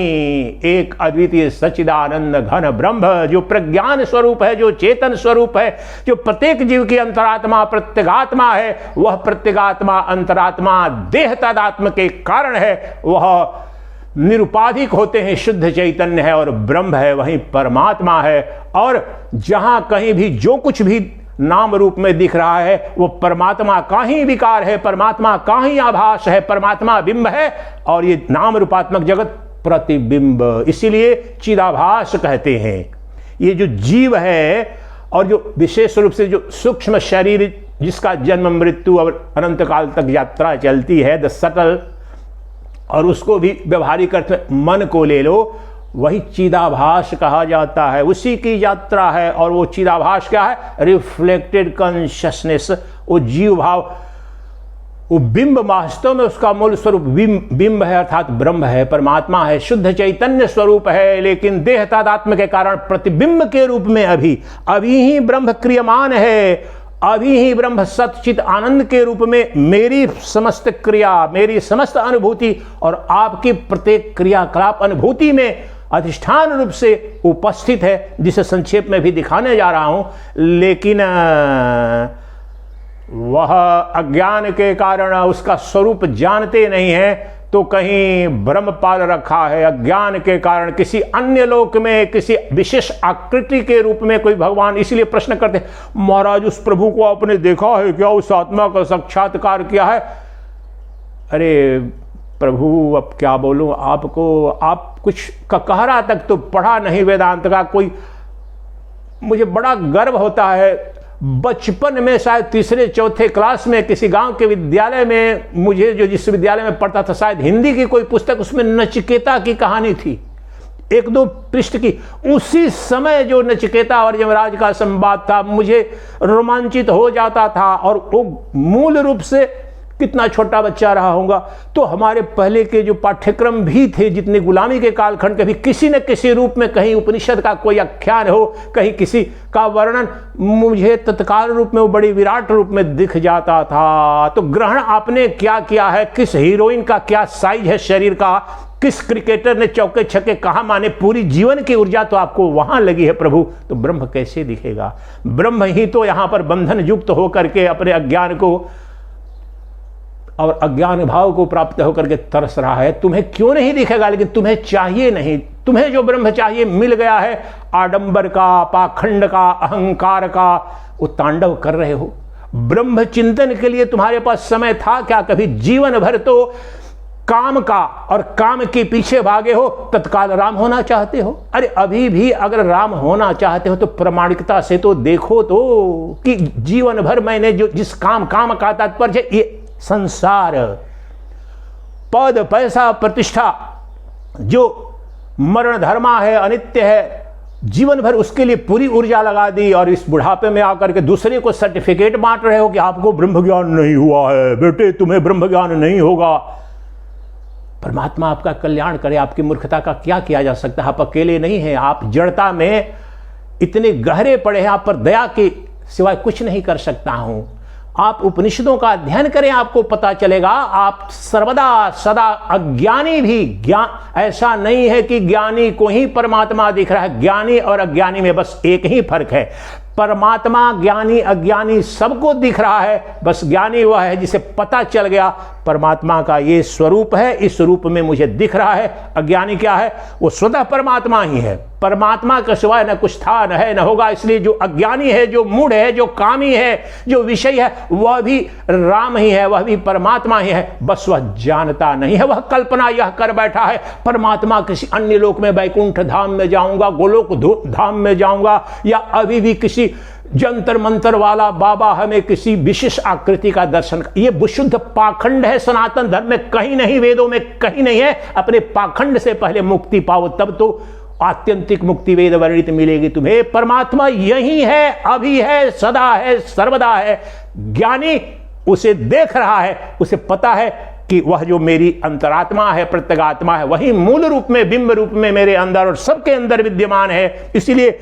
एक अद्वितीय सच्चिदानंद घन ब्रह्म जो प्रज्ञान स्वरूप है, जो चेतन स्वरूप है, जो प्रत्येक जीव की अंतरात्मा प्रत्यगात्मा है, वह प्रत्यगात्मा अंतरात्मा देह तदात्म के कारण है, वह निरुपाधिक होते हैं, शुद्ध चैतन्य है और ब्रह्म है, वही परमात्मा है। और जहां कहीं भी जो कुछ भी नाम रूप में दिख रहा है वो परमात्मा का ही विकार है, परमात्मा का ही आभास है, परमात्मा बिंब है और ये नाम रूपात्मक जगत प्रतिबिंब, इसीलिए चिदाभास कहते हैं। ये जो जीव है और जो विशेष रूप से जो सूक्ष्म शरीर जिसका जन्म मृत्यु और अनंत काल तक यात्रा चलती है, द सटल, और उसको भी व्यवहारिक अर्थ में मन को ले लो, वही चिदाभास कहा जाता है, उसी की यात्रा है। और वो चिदाभास क्या है? रिफ्लेक्टेड कॉन्शियसनेस, वो जीव भाव, वो बिंब वास्तव में उसका मूल स्वरूप बिंब है, अर्थात ब्रह्म है, परमात्मा है, शुद्ध चैतन्य स्वरूप है, लेकिन देह तादात्म्य के कारण प्रतिबिंब के रूप में अभी ही ब्रह्म क्रियमान है, अभी ही ब्रह्म सच्चित आनंद के रूप में मेरी समस्त क्रिया, मेरी समस्त अनुभूति और आपकी प्रत्येक क्रियाकलाप अनुभूति में अधिष्ठान रूप से उपस्थित है, जिसे संक्षेप में भी दिखाने जा रहा हूं। लेकिन वह अज्ञान के कारण उसका स्वरूप जानते नहीं है, तो कहीं भ्रम पाल रखा है, अज्ञान के कारण किसी अन्य लोक में किसी विशेष आकृति के रूप में कोई भगवान। इसलिए प्रश्न करते हैं, महाराज उस प्रभु को आपने देखा है क्या, उस आत्मा का साक्षात्कार किया है? अरे प्रभु अब क्या बोलूं आपको, आप कुछ ककहरा तक तो पढ़ा नहीं वेदांत का कोई। मुझे बड़ा गर्व होता है, बचपन में शायद तीसरे चौथे क्लास में किसी गांव के विद्यालय में, मुझे जो जिस विद्यालय में पढ़ता था, शायद हिंदी की कोई पुस्तक, उसमें नचिकेता की कहानी थी, 1-2 पृष्ठ की। उसी समय जो नचिकेता और यमराज का संवाद था, मुझे रोमांचित हो जाता था। और वो मूल रूप से कितना छोटा बच्चा रहा होगा, तो हमारे पहले के जो पाठ्यक्रम भी थे, जितने गुलामी के कालखंड के भी, किसी न किसी रूप में कहीं उपनिषद का कोई आख्यान हो, कहीं किसी का वर्णन, मुझे तत्काल रूप में वो बड़ी विराट रूप में दिख जाता था। तो ग्रहण आपने क्या किया है, किस हीरोइन का क्या साइज है शरीर का, किस क्रिकेटर ने चौके छक्के कहाँ माने, पूरी जीवन की ऊर्जा तो आपको वहां लगी है प्रभु, तो ब्रह्म कैसे दिखेगा? ब्रह्म ही तो यहां पर बंधन युक्त होकर के अपने अज्ञान को और अज्ञान भाव को प्राप्त होकर के तरस रहा है। तुम्हें क्यों नहीं दिखेगा? लेकिन तुम्हें चाहिए नहीं, तुम्हें जो ब्रह्म चाहिए मिल गया है। आडंबर का, पाखंड का, अहंकार का वो तांडव कर रहे हो। ब्रह्म चिंतन के लिए तुम्हारे पास समय था क्या कभी? जीवन भर तो काम का और काम के पीछे भागे हो, तत्काल राम होना चाहते हो। अरे अभी भी अगर राम होना चाहते हो तो प्रामाणिकता से तो देखो तो कि जीवन भर मैंने जो जिस काम का तात्पर्य ये संसार, पद, पैसा, प्रतिष्ठा जो मरण धर्मा है, अनित्य है, जीवन भर उसके लिए पूरी ऊर्जा लगा दी, और इस बुढ़ापे में आकर के दूसरे को सर्टिफिकेट बांट रहे हो कि आपको ब्रह्म ज्ञान नहीं हुआ है, बेटे तुम्हें ब्रह्म ज्ञान नहीं होगा। परमात्मा आपका कल्याण करे, आपकी मूर्खता का क्या किया जा सकता है? आप अकेले नहीं हैं, आप जड़ता में इतने गहरे पड़े हैं, आप पर दया के सिवाय कुछ नहीं कर सकता हूं। आप उपनिषदों का अध्ययन करें, आपको पता चलेगा। आप सर्वदा सदा अज्ञानी भी ज्ञान, ऐसा नहीं है कि ज्ञानी को ही परमात्मा दिख रहा है। ज्ञानी और अज्ञानी में बस एक ही फर्क है, परमात्मा ज्ञानी अज्ञानी सबको दिख रहा है, बस ज्ञानी वह है जिसे पता चल गया परमात्मा का ये स्वरूप है, इस रूप में मुझे दिख रहा है। अज्ञानी क्या है? वो स्वतः परमात्मा ही है, परमात्मा के सिवाय न कुछ था, न है, न होगा। इसलिए जो अज्ञानी है, जो मूढ़ है, जो कामी है, जो विषय है, वह भी राम ही है, वह भी परमात्मा ही है, बस वह जानता नहीं है। वह कल्पना यह कर बैठा है परमात्मा किसी अन्य लोक में, वैकुंठ धाम में जाऊंगा, गोलोक धाम में जाऊंगा, या अभी भी किसी जंतर मंतर वाला बाबा हमें किसी विशेष आकृति का दर्शन। ये विशुद्ध पाखंड है, सनातन धर्म में कहीं नहीं, वेदों में कहीं नहीं है। अपने पाखंड से पहले मुक्ति पाओ, तब तो आत्यंतिक मुक्ति वेद वर्णित मिलेगी तुम्हें। परमात्मा यही है, अभी है, सदा है, सर्वदा है। ज्ञानी उसे देख रहा है, उसे पता है कि वह जो मेरी अंतरात्मा है, प्रत्यगात्मा है, वही मूल रूप में, बिंब रूप में मेरे अंदर और सबके अंदर विद्यमान है। इसीलिए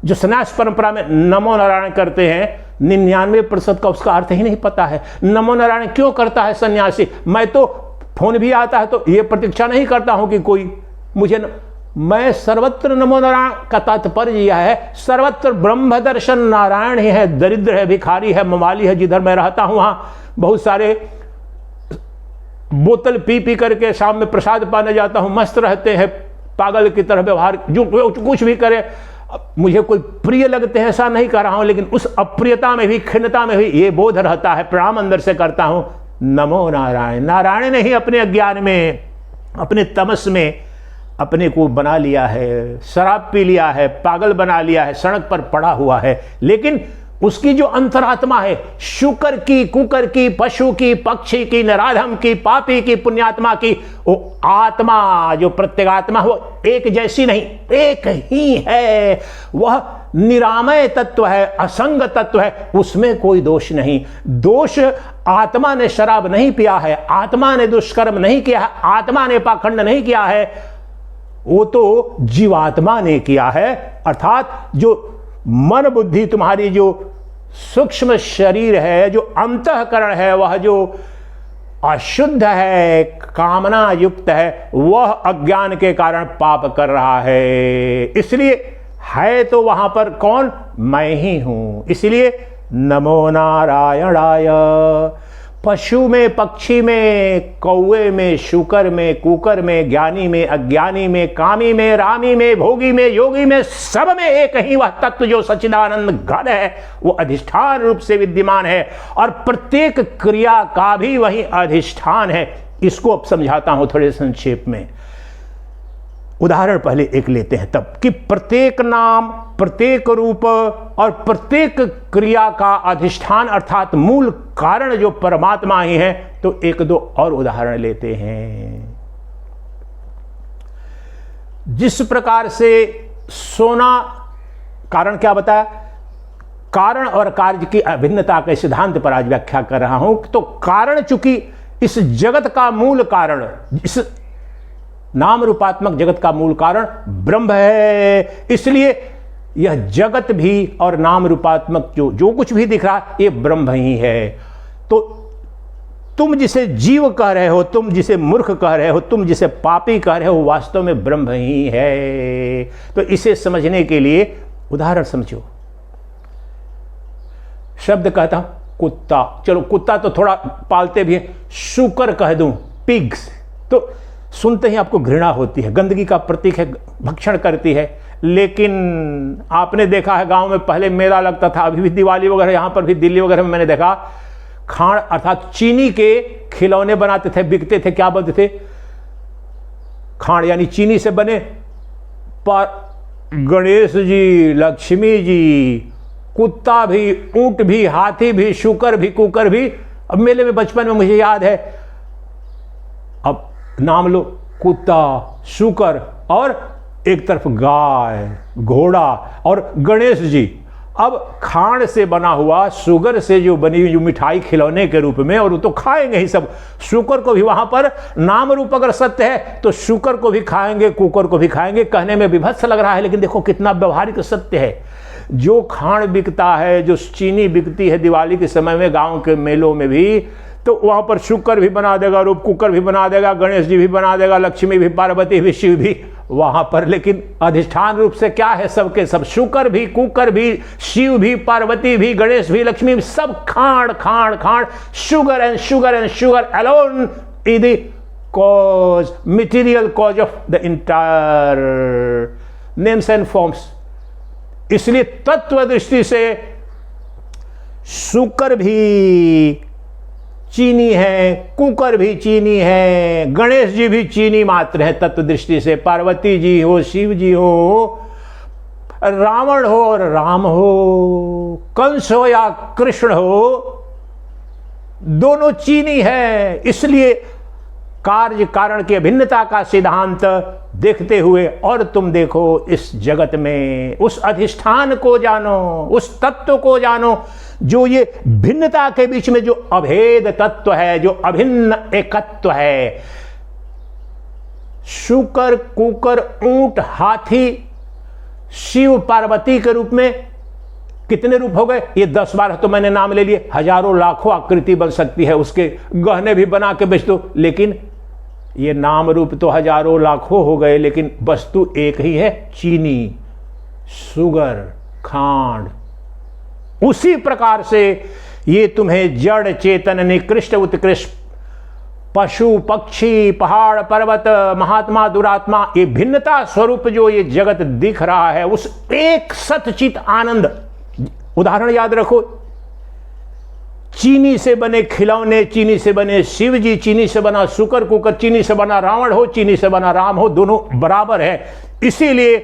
जो सन्यास परंपरा में नमो नारायण करते हैं, 99% का उसका अर्थ ही नहीं पता है। नमो नारायण क्यों करता है सन्यासी? मैं तो फोन भी आता है तो ये प्रतीक्षा नहीं करता हूं कि कोई मुझे मैं सर्वत्र नमो नारायण का तात्पर्य यह है, सर्वत्र ब्रह्म दर्शन नारायण ही है। दरिद्र है, भिखारी है, मवाली है, जिधर मैं रहता हूं वहां बहुत सारे बोतल पी पी करके शाम में प्रसाद पाने जाता हूं, मस्त रहते हैं, पागल की तरह व्यवहार, जो कुछ भी करे मुझे कोई प्रिय लगते हैं ऐसा नहीं कर रहा हूं, लेकिन उस अप्रियता में भी, खिन्नता में भी ये बोध रहता है, प्रणाम अंदर से करता हूं, नमो नारायण। नारायण ने ही अपने अज्ञान में, अपने तमस में अपने को बना लिया है, शराब पी लिया है, पागल बना लिया है, सड़क पर पड़ा हुआ है। लेकिन उसकी जो अंतरात्मा है, शुकर की, कुकर की, पशु की, पक्षी की, नराधम की, पापी की, पुण्यात्मा की, वो आत्मा जो प्रत्यगात्मा वो एक जैसी नहीं, एक ही है। वह निरामय तत्व है, असंग तत्व है, उसमें कोई दोष नहीं। दोष आत्मा ने शराब नहीं पिया है, आत्मा ने दुष्कर्म नहीं किया है, आत्मा ने पाखंड नहीं किया है, वो तो जीवात्मा ने किया है। अर्थात जो मन बुद्धि तुम्हारी जो सूक्ष्म शरीर है, जो अंतःकरण है, वह जो अशुद्ध है, कामना युक्त है, वह अज्ञान के कारण पाप कर रहा है। इसलिए है तो वहां पर कौन? मैं ही हूं। इसलिए नमो नारायणाय। पशु में, पक्षी में, कौवे में, शूकर में, कुकर में, ज्ञानी में, अज्ञानी में, कामी में, रामी में, भोगी में, योगी में, सब में एक ही वह तत्व जो सच्चिदानंद घन है वो अधिष्ठान रूप से विद्यमान है और प्रत्येक क्रिया का भी वही अधिष्ठान है। इसको अब समझाता हूं थोड़े संक्षेप में। उदाहरण पहले एक लेते हैं तब कि प्रत्येक नाम, प्रत्येक रूप और प्रत्येक क्रिया का अधिष्ठान अर्थात मूल कारण जो परमात्मा ही है। तो एक दो और उदाहरण लेते हैं। जिस प्रकार से सोना, कारण क्या बताया, कारण और कार्य की अभिन्नता के सिद्धांत पर आज व्याख्या कर रहा हूं। तो कारण चूंकि इस जगत का मूल कारण, इस नाम रूपात्मक जगत का मूल कारण ब्रह्म है, इसलिए यह जगत भी और नाम रूपात्मक जो कुछ भी दिख रहा है ये ब्रह्म ही है। तो तुम जिसे जीव कह रहे हो, तुम जिसे मूर्ख कह रहे हो, तुम जिसे पापी कह रहे हो, वास्तव में ब्रह्म ही है। तो इसे समझने के लिए उदाहरण समझो। शब्द कहता हूं कुत्ता, चलो कुत्ता तो थोड़ा पालते भी है, शूकर कह दूं, पिग्स, तो सुनते ही आपको घृणा होती है, गंदगी का प्रतीक है, भक्षण करती है। लेकिन आपने देखा है गांव में पहले मेला लगता था, अभी भी दिवाली वगैरह, यहां पर भी दिल्ली वगैरह में मैंने देखा, खाण अर्थात चीनी के खिलौने बनाते थे, बिकते थे। क्या बनते थे? खाण यानी चीनी से बने, पर गणेश जी, लक्ष्मी जी, कुत्ता भी, ऊंट भी, हाथी भी, शूकर भी, कुकर भी। अब मेले में बचपन में मुझे याद है, अब नाम लो, कुत्ता, शूकर और एक तरफ गाय, घोड़ा और गणेश जी। अब खाण से बना हुआ, शुगर से जो बनी हुई जो मिठाई खिलौने के रूप में, और वो तो खाएंगे ही सब। शुकर को भी वहां पर नाम रूप अगर सत्य है तो शुकर को भी खाएंगे, कुकर को भी खाएंगे। कहने में विभत्स लग रहा है, लेकिन देखो कितना व्यवहारिक सत्य है। जो खाण बिकता है, जो चीनी बिकती है दिवाली के समय में गांव के मेलों में भी, तो वहां पर शुकर भी बना देगा, रूप कुकर भी बना देगा, गणेश जी भी बना देगा, लक्ष्मी भी, पार्वती भी, शिव भी वहां पर। लेकिन अधिष्ठान रूप से क्या है? सबके सब, शुकर भी, कुकर भी, शिव भी, पार्वती भी, गणेश भी, लक्ष्मी भी, सब खाण खाण खाण। Sugar and sugar and sugar alone is the cause, material cause of the entire names and forms. इसलिए तत्व दृष्टि से शुकर भी चीनी है, कुकर भी चीनी है, गणेश जी भी चीनी मात्र है तत्व दृष्टि से। पार्वती जी हो, शिव जी हो, रावण हो और राम हो, कंस हो या कृष्ण हो, दोनों चीनी है। इसलिए कार्य कारण की अभिन्नता का सिद्धांत देखते हुए, और तुम देखो इस जगत में उस अधिष्ठान को जानो, उस तत्व को जानो जो ये भिन्नता के बीच में जो अभेद तत्व है, जो अभिन्न एकत्व है। शुकर, कुकर, ऊंट, हाथी, शिव, पार्वती के रूप में कितने रूप हो गए? ये 10-12 तो मैंने नाम ले लिए, हजारों लाखों आकृति बन सकती है, उसके गहने भी बना के बेच दो। लेकिन ये नाम रूप तो हजारों लाखों हो गए, लेकिन वस्तु एक ही है, चीनी, शुगर, खांड। उसी प्रकार से ये तुम्हें जड़ चेतन निकृष्ट उत्कृष्ट, पशु पक्षी, पहाड़ पर्वत, महात्मा दुरात्मा, ये भिन्नता स्वरूप जो ये जगत दिख रहा है, उस एक सतचित आनंद। उदाहरण याद रखो, चीनी से बने खिलौने, चीनी से बने शिव जी, चीनी से बना शुकर, कुकर, चीनी से बना रावण हो, चीनी से बना राम हो, दोनों बराबर है। इसीलिए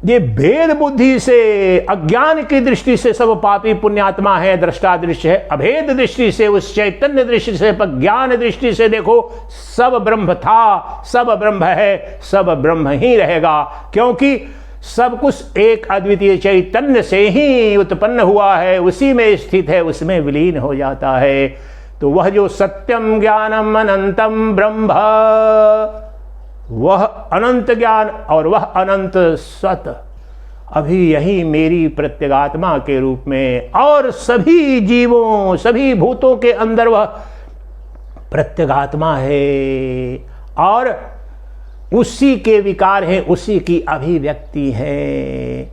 ये भेद बुद्धि से, अज्ञान की दृष्टि से सब पापी पुण्यात्मा है, दृष्टा दृश्य है। अभेद दृष्टि से, उस चैतन्य दृष्टि से, ज्ञान दृष्टि से देखो, सब ब्रह्म था, सब ब्रह्म है, सब ब्रह्म ही रहेगा। क्योंकि सब कुछ एक अद्वितीय चैतन्य से ही उत्पन्न हुआ है, उसी में स्थित है, उसमें विलीन हो जाता है। तो वह जो सत्यम ज्ञानम अनंतम ब्रह्म, वह अनंत ज्ञान और वह अनंत सत अभी यही मेरी प्रत्यगात्मा के रूप में और सभी जीवों, सभी भूतों के अंदर वह प्रत्यगात्मा है और उसी के विकार है, उसी की अभिव्यक्ति है।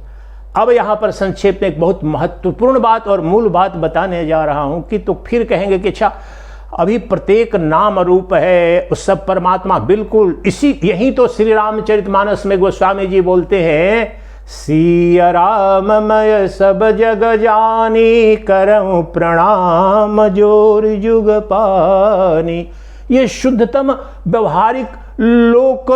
अब यहां पर संक्षेप में एक बहुत महत्वपूर्ण बात और मूल बात बताने जा रहा हूं कि तो फिर कहेंगे कि अच्छा अभी प्रत्येक नाम रूप है उस सब परमात्मा बिल्कुल इसी, यही तो श्री रामचरितमानस में गोस्वामी जी बोलते हैं, सिया राममय सब जग जानी, करऊं प्रणाम जोर जुग पानी। ये शुद्धतम व्यवहारिक लोक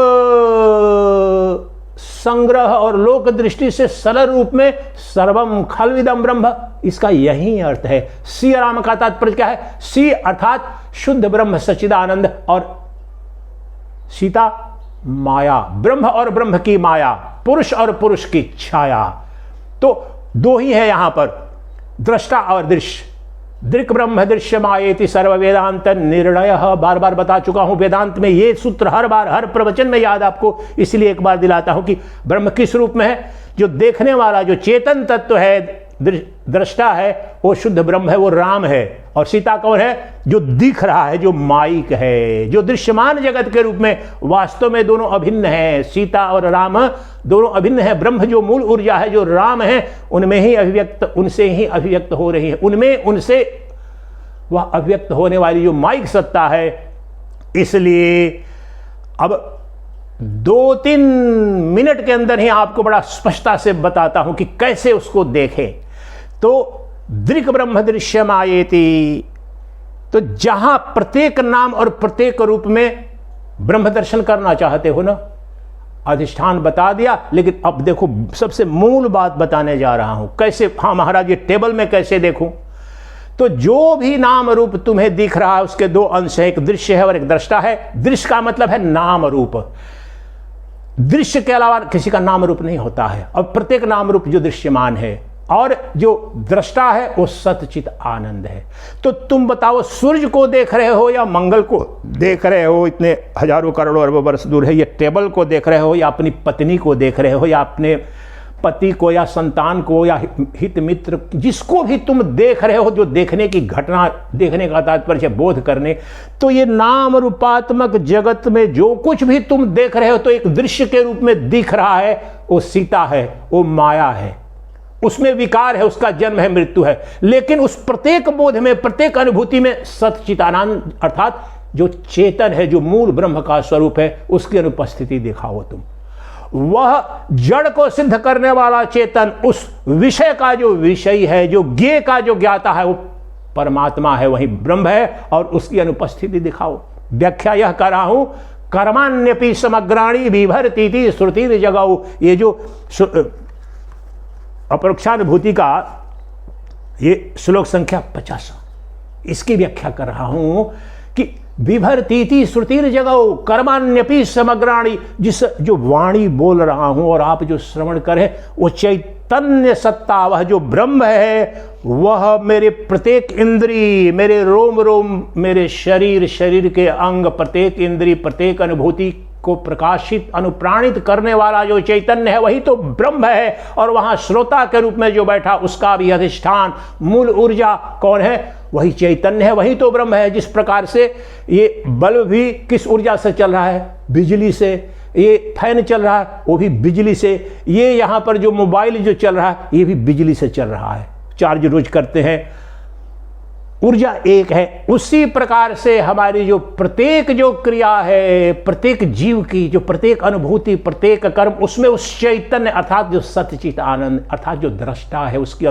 संग्रह और लोक दृष्टि से सरल रूप में सर्वम खलविदम ब्रह्म, इसका यही अर्थ है। सिया राम का तात्पर्य क्या है? सी अर्थात शुद्ध ब्रह्म सच्चिदानंद, और सीता माया, ब्रह्म और ब्रह्म की माया, पुरुष और पुरुष की छाया। तो दो ही है यहां पर, दृष्टा और दृश्य। दृक् ब्रह्म दृश्य मायेति सर्व वेदांत निर्णय, बार बार बता चुका हूं वेदांत में ये सूत्र, हर बार हर प्रवचन में याद आपको इसलिए एक बार दिलाता हूं कि ब्रह्म किस रूप में है? जो देखने वाला, जो चेतन तत्व है, दृष्टा है, वो शुद्ध ब्रह्म है, वो राम है। और सीता कौन है? जो दिख रहा है, जो माइक है, जो दृश्यमान जगत के रूप में वास्तव में दोनों अभिन्न है। सीता और राम दोनों अभिन्न है। ब्रह्म जो मूल ऊर्जा है, जो राम है, उनमें ही अभिव्यक्त, उनसे ही अभिव्यक्त हो रही है, उनमें उनसे वह अभिव्यक्त होने वाली जो माइक सत्ता है। इसलिए अब 2-3 मिनट के अंदर ही आपको बड़ा स्पष्टता से बताता हूं कि कैसे उसको देखें। तो दृक् ब्रह्म दृश्य मायेति, तो जहां प्रत्येक नाम और प्रत्येक रूप में ब्रह्म दर्शन करना चाहते हो ना, अधिष्ठान बता दिया, लेकिन अब देखो सबसे मूल बात बताने जा रहा हूं। कैसे? हाँ महाराज, ये टेबल में कैसे देखूं? तो जो भी नाम रूप तुम्हें दिख रहा है उसके दो अंश है, एक दृश्य है और एक दृष्टा है। दृश्य का मतलब है नाम रूप, दृश्य के अलावा किसी का नाम रूप नहीं होता है। अब प्रत्येक नाम रूप जो दृश्यमान है, और जो दृष्टा है वो सतचित आनंद है। तो तुम बताओ, सूर्य को देख रहे हो या मंगल को देख रहे हो? इतने हजारों करोड़ों अरबों वर्ष दूर है। ये टेबल को देख रहे हो या अपनी पत्नी को देख रहे हो या अपने पति को या संतान को या हित मित्र, जिसको भी तुम देख रहे हो, जो देखने की घटना, देखने का तात्पर्य है बोध करने। तो ये नाम रूपात्मक जगत में जो कुछ भी तुम देख रहे हो तो एक दृश्य के रूप में दिख रहा है, वो सीता है, वो माया है, उसमें विकार है, उसका जन्म है, मृत्यु है। लेकिन उस प्रत्येक बोध में, प्रत्येक अनुभूति में सच्चिदानंद अर्थात जो चेतन है, जो मूल ब्रह्म का स्वरूप है, उसकी अनुपस्थिति दिखाओ तुम। वह जड़ को सिद्ध करने वाला चेतन, उस विषय का जो विषयी है, जो ज्ञेय का जो ज्ञाता है, वो परमात्मा है, वही ब्रह्म है, और उसकी अनुपस्थिति दिखाओ। व्याख्या यह कर रहा हूं, कर्माण्यपि समग्राणी विभर्तीति श्रुति जगाऊ। ये जो अपरोक्षानुभूति का ये श्लोक संख्या 50, इसकी व्याख्या कर रहा हूं कि विभर्तीति श्रुतिर जगाओ कर्मान्यपि समग्राणी। जिस जो वाणी बोल रहा हूं और आप जो श्रवण करें, वो चैतन्य सत्ता, वह जो ब्रह्म है, वह मेरे प्रत्येक इंद्री, मेरे रोम रोम, मेरे शरीर, शरीर के अंग, प्रत्येक इंद्री, प्रत्येक अनुभूति को प्रकाशित, अनुप्राणित करने वाला जो चैतन्य है, वही तो ब्रह्म है। और वहां श्रोता के रूप में जो बैठा, उसका भी अधिष्ठान, मूल ऊर्जा कौन है? वही चैतन्य है, वही तो ब्रह्म है। जिस प्रकार से ये बल्ब भी किस ऊर्जा से चल रहा है? बिजली से। ये फैन चल रहा है, वो भी बिजली से। ये यहां पर जो मोबाइल जो चल रहा है, ये भी बिजली से चल रहा है, चार्ज रोज करते हैं, ऊर्जा एक है। उसी प्रकार से हमारी जो प्रत्येक जो क्रिया है, प्रत्येक जीव की जो प्रत्येक अनुभूति, प्रत्येक कर्म, उसमें उस चैतन्य अर्थात जो सतचित आनंद अर्थात जो दृष्टा है, उसकी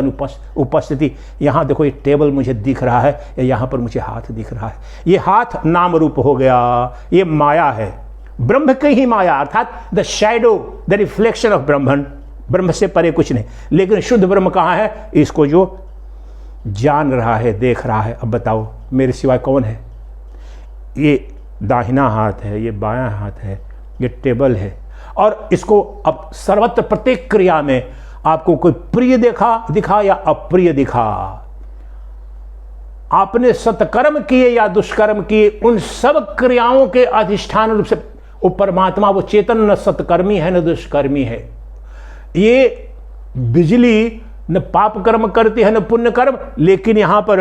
उपस्थिति। यहाँ देखो, ये टेबल मुझे दिख रहा है, या यहाँ पर मुझे हाथ दिख रहा है। ये हाथ नाम रूप हो गया, ये माया है, ब्रह्म की ही माया, अर्थात the shadow, the reflection of Brahman. ब्रह्म से परे कुछ नहीं। लेकिन शुद्ध ब्रह्म कहाँ है? इसको जो जान रहा है, देख रहा है। अब बताओ, मेरे सिवाय कौन है? ये दाहिना हाथ है, ये बायां हाथ है, ये टेबल है। और इसको अब सर्वत्र प्रत्येक क्रिया में आपको कोई प्रिय दिखा या अप्रिय दिखा, आपने सत्कर्म किए या दुष्कर्म किए, उन सब क्रियाओं के अधिष्ठान रूप से वो परमात्मा, वो चेतन न सत्कर्मी है न दुष्कर्मी है। ये बिजली न पाप कर्म करती है न पुण्य कर्म, लेकिन यहां पर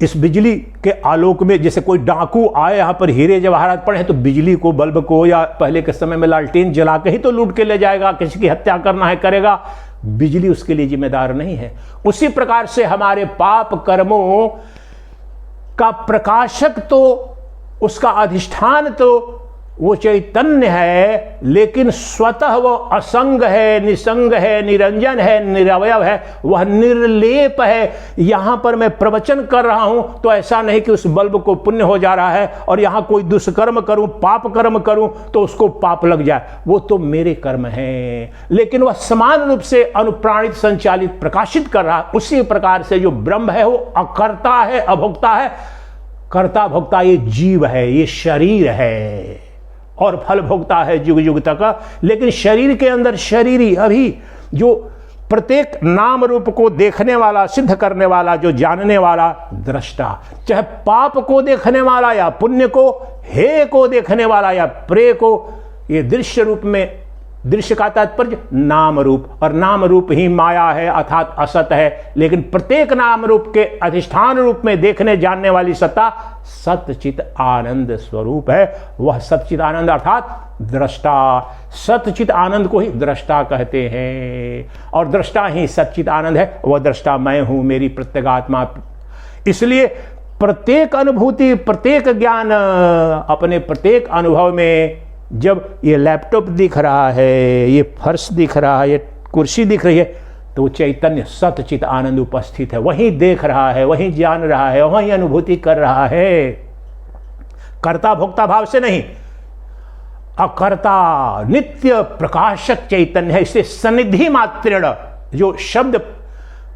इस बिजली के आलोक में, जैसे कोई डाकू आए यहां पर हीरे जवाहरात पड़े हैं, तो बिजली को, बल्ब को, या पहले के समय में लालटेन जला के ही तो लूट के ले जाएगा। किसी की हत्या करना है करेगा, बिजली उसके लिए जिम्मेदार नहीं है। उसी प्रकार से हमारे पाप कर्मों का प्रकाशक तो, उसका अधिष्ठान तो वो चैतन्य है, लेकिन स्वतः वो असंग है, निसंग है, निरंजन है, निरवयव है, वह निर्लेप है। यहां पर मैं प्रवचन कर रहा हूं तो ऐसा नहीं कि उस बल्ब को पुण्य हो जा रहा है और यहां कोई दुष्कर्म करूं, पाप कर्म करूं तो उसको पाप लग जाए, वो तो मेरे कर्म है, लेकिन वह समान रूप से अनुप्राणित, संचालित, प्रकाशित कर रहा है। उसी प्रकार से जो ब्रह्म है वो अकर्ता है, अभोक्ता है। कर्ता भोक्ता ये जीव है, ये शरीर है और फल भोगता है युग युग तक। लेकिन शरीर के अंदर शरीरी, अभी जो प्रत्येक नाम रूप को देखने वाला, सिद्ध करने वाला, जो जानने वाला दृष्टा, चाहे पाप को देखने वाला या पुण्य को, हे को देखने वाला या प्रे को, ये दृश्य रूप में, दृश्य का तात्पर्य नाम रूप, और नाम रूप ही माया है अर्थात असत है। लेकिन प्रत्येक नाम रूप के अधिष्ठान रूप में देखने जानने वाली सत्ता सतचित आनंद स्वरूप है। वह सतचित आनंद अर्थात दृष्टा, सतचित आनंद को ही दृष्टा कहते हैं और दृष्टा ही सतचित आनंद है। वह दृष्टा मैं हूं, मेरी प्रत्यगात्मा। इसलिए प्रत्येक अनुभूति, प्रत्येक ज्ञान, अपने प्रत्येक अनुभव में, जब ये लैपटॉप दिख रहा है, ये फर्श दिख रहा है, ये कुर्सी दिख रही है, तो चैतन्य सतचित आनंद उपस्थित है, वहीं देख रहा है, वहीं जान रहा है, वहीं अनुभूति कर रहा है। कर्ता भोक्ता भाव से नहीं, अकर्ता नित्य प्रकाशक चैतन्य है। इसे सन्निधि मात्रेण, जो शब्द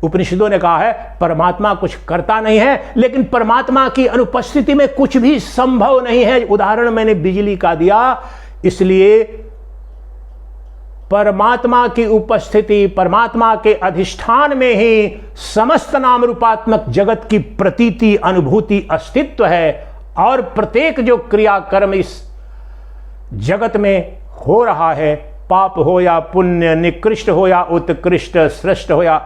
उपनिषदों ने कहा है, परमात्मा कुछ करता नहीं है, लेकिन परमात्मा की अनुपस्थिति में कुछ भी संभव नहीं है। उदाहरण मैंने बिजली का दिया, इसलिए परमात्मा की उपस्थिति, परमात्मा के अधिष्ठान में ही समस्त नाम रूपात्मक जगत की प्रतीति, अनुभूति, अस्तित्व है। और प्रत्येक जो क्रियाकर्म इस जगत में हो रहा है, पाप हो या पुण्य, निकृष्ट हो या उत्कृष्ट, श्रेष्ठ हो या,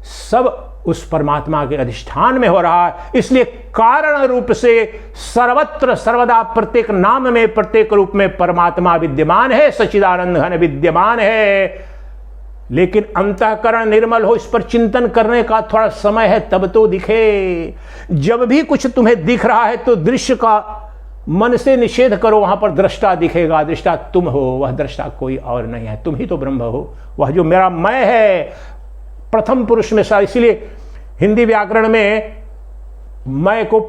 सब उस परमात्मा के अधिष्ठान में हो रहा है। इसलिए कारण रूप से सर्वत्र सर्वदा प्रत्येक नाम में, प्रत्येक रूप में परमात्मा विद्यमान है, सच्चिदानंद घन विद्यमान है। लेकिन अंतःकरण निर्मल हो, इस पर चिंतन करने का थोड़ा समय है तब तो दिखे। जब भी कुछ तुम्हें दिख रहा है तो दृश्य का मन से निषेध करो, वहां पर दृष्टा दिखेगा। दृष्टा तुम हो, वह दृष्टा कोई और नहीं है, तुम ही तो ब्रह्म हो। वह जो मेरा मैं है प्रथम पुरुष में सा, इसलिए हिंदी व्याकरण में मैं को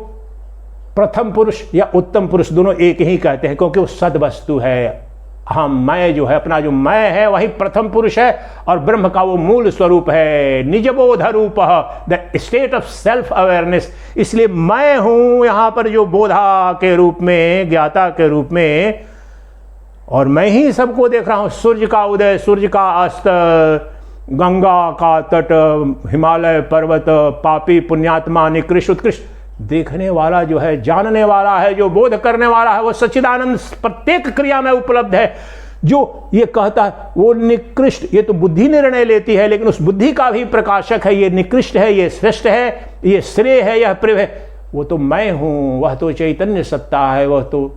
प्रथम पुरुष या उत्तम पुरुष दोनों एक ही कहते हैं, क्योंकि वो सद वस्तु है। हाँ, मैं जो है, अपना जो मैं है वही प्रथम पुरुष है और ब्रह्म का वो मूल स्वरूप है, निजबोध रूप, the state of self awareness. इसलिए मैं हूं यहां पर जो बोधा के रूप में, ज्ञाता के रूप में, और मैं ही सबको देख रहा हूं। सूर्य का उदय, सूर्य का अस्त, गंगा का तट, हिमालय पर्वत, पापी पुण्यात्मा, निकृष्ट उत्कृष्ट, देखने वाला जो है, जानने वाला है, जो बोध करने वाला है, वो सच्चिदानंद प्रत्येक क्रिया में उपलब्ध है। जो ये कहता है वो निकृष्ट, ये तो बुद्धि निर्णय लेती है, लेकिन उस बुद्धि का भी प्रकाशक है। ये निकृष्ट है, ये श्रेष्ठ है, ये श्रेय है, यह प्रिय है, वो तो मैं हूं, वह तो चैतन्य सत्ता है, वह तो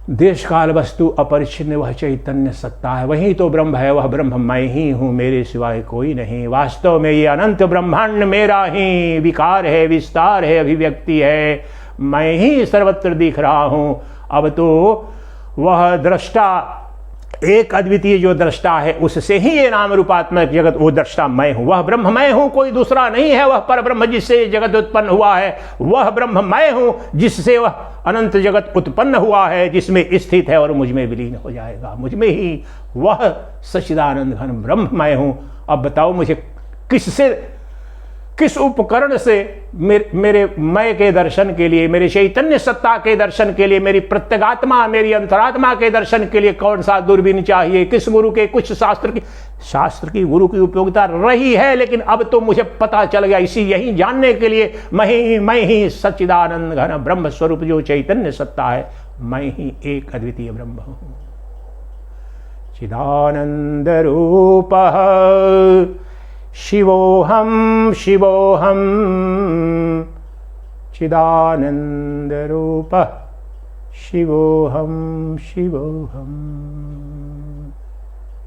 देश काल वस्तु अपरिच्छिन्न, वह चैतन्य सत्ता है, वही तो ब्रह्म है। वह ब्रह्म मैं ही हूं, मेरे सिवाय कोई नहीं। वास्तव में ये अनंत ब्रह्मांड मेरा ही विकार है, विस्तार है, अभिव्यक्ति है। मैं ही सर्वत्र दिख रहा हूं। अब तो वह दृष्टा, एक अद्वितीय जो दृष्टा है, उससे ही ये नाम रूपात्मक जगत, वो दृष्टा मैं हूं। वह ब्रह्म मैं हूं, कोई दूसरा नहीं है। वह पर ब्रह्म जिससे जगत उत्पन्न हुआ है, वह ब्रह्म मैं हूं जिससे वह अनंत जगत उत्पन्न हुआ है, जिसमें स्थित है और मुझ में विलीन हो जाएगा। मुझ में ही वह सच्चिदानंद घन ब्रह्म मैं हूं। अब बताओ मुझे किस उपकरण से मेरे मैं के दर्शन के लिए, मेरे चैतन्य सत्ता के दर्शन के लिए, मेरी प्रत्यगात्मा, मेरी अंतरात्मा के दर्शन के लिए कौन सा दूरबीन चाहिए? किस गुरु के? कुछ शास्त्र की गुरु की उपयोगिता रही है, लेकिन अब तो मुझे पता चल गया, इसी यही जानने के लिए मैं ही सच्चिदानंद घन ब्रह्म स्वरूप जो चैतन्य सत्ता है, मैं ही एक अद्वितीय ब्रह्म हूं। चिदानंद रूप शिवोहम शिवोहम, चिदानंद रूप शिवोहम शिवोहम।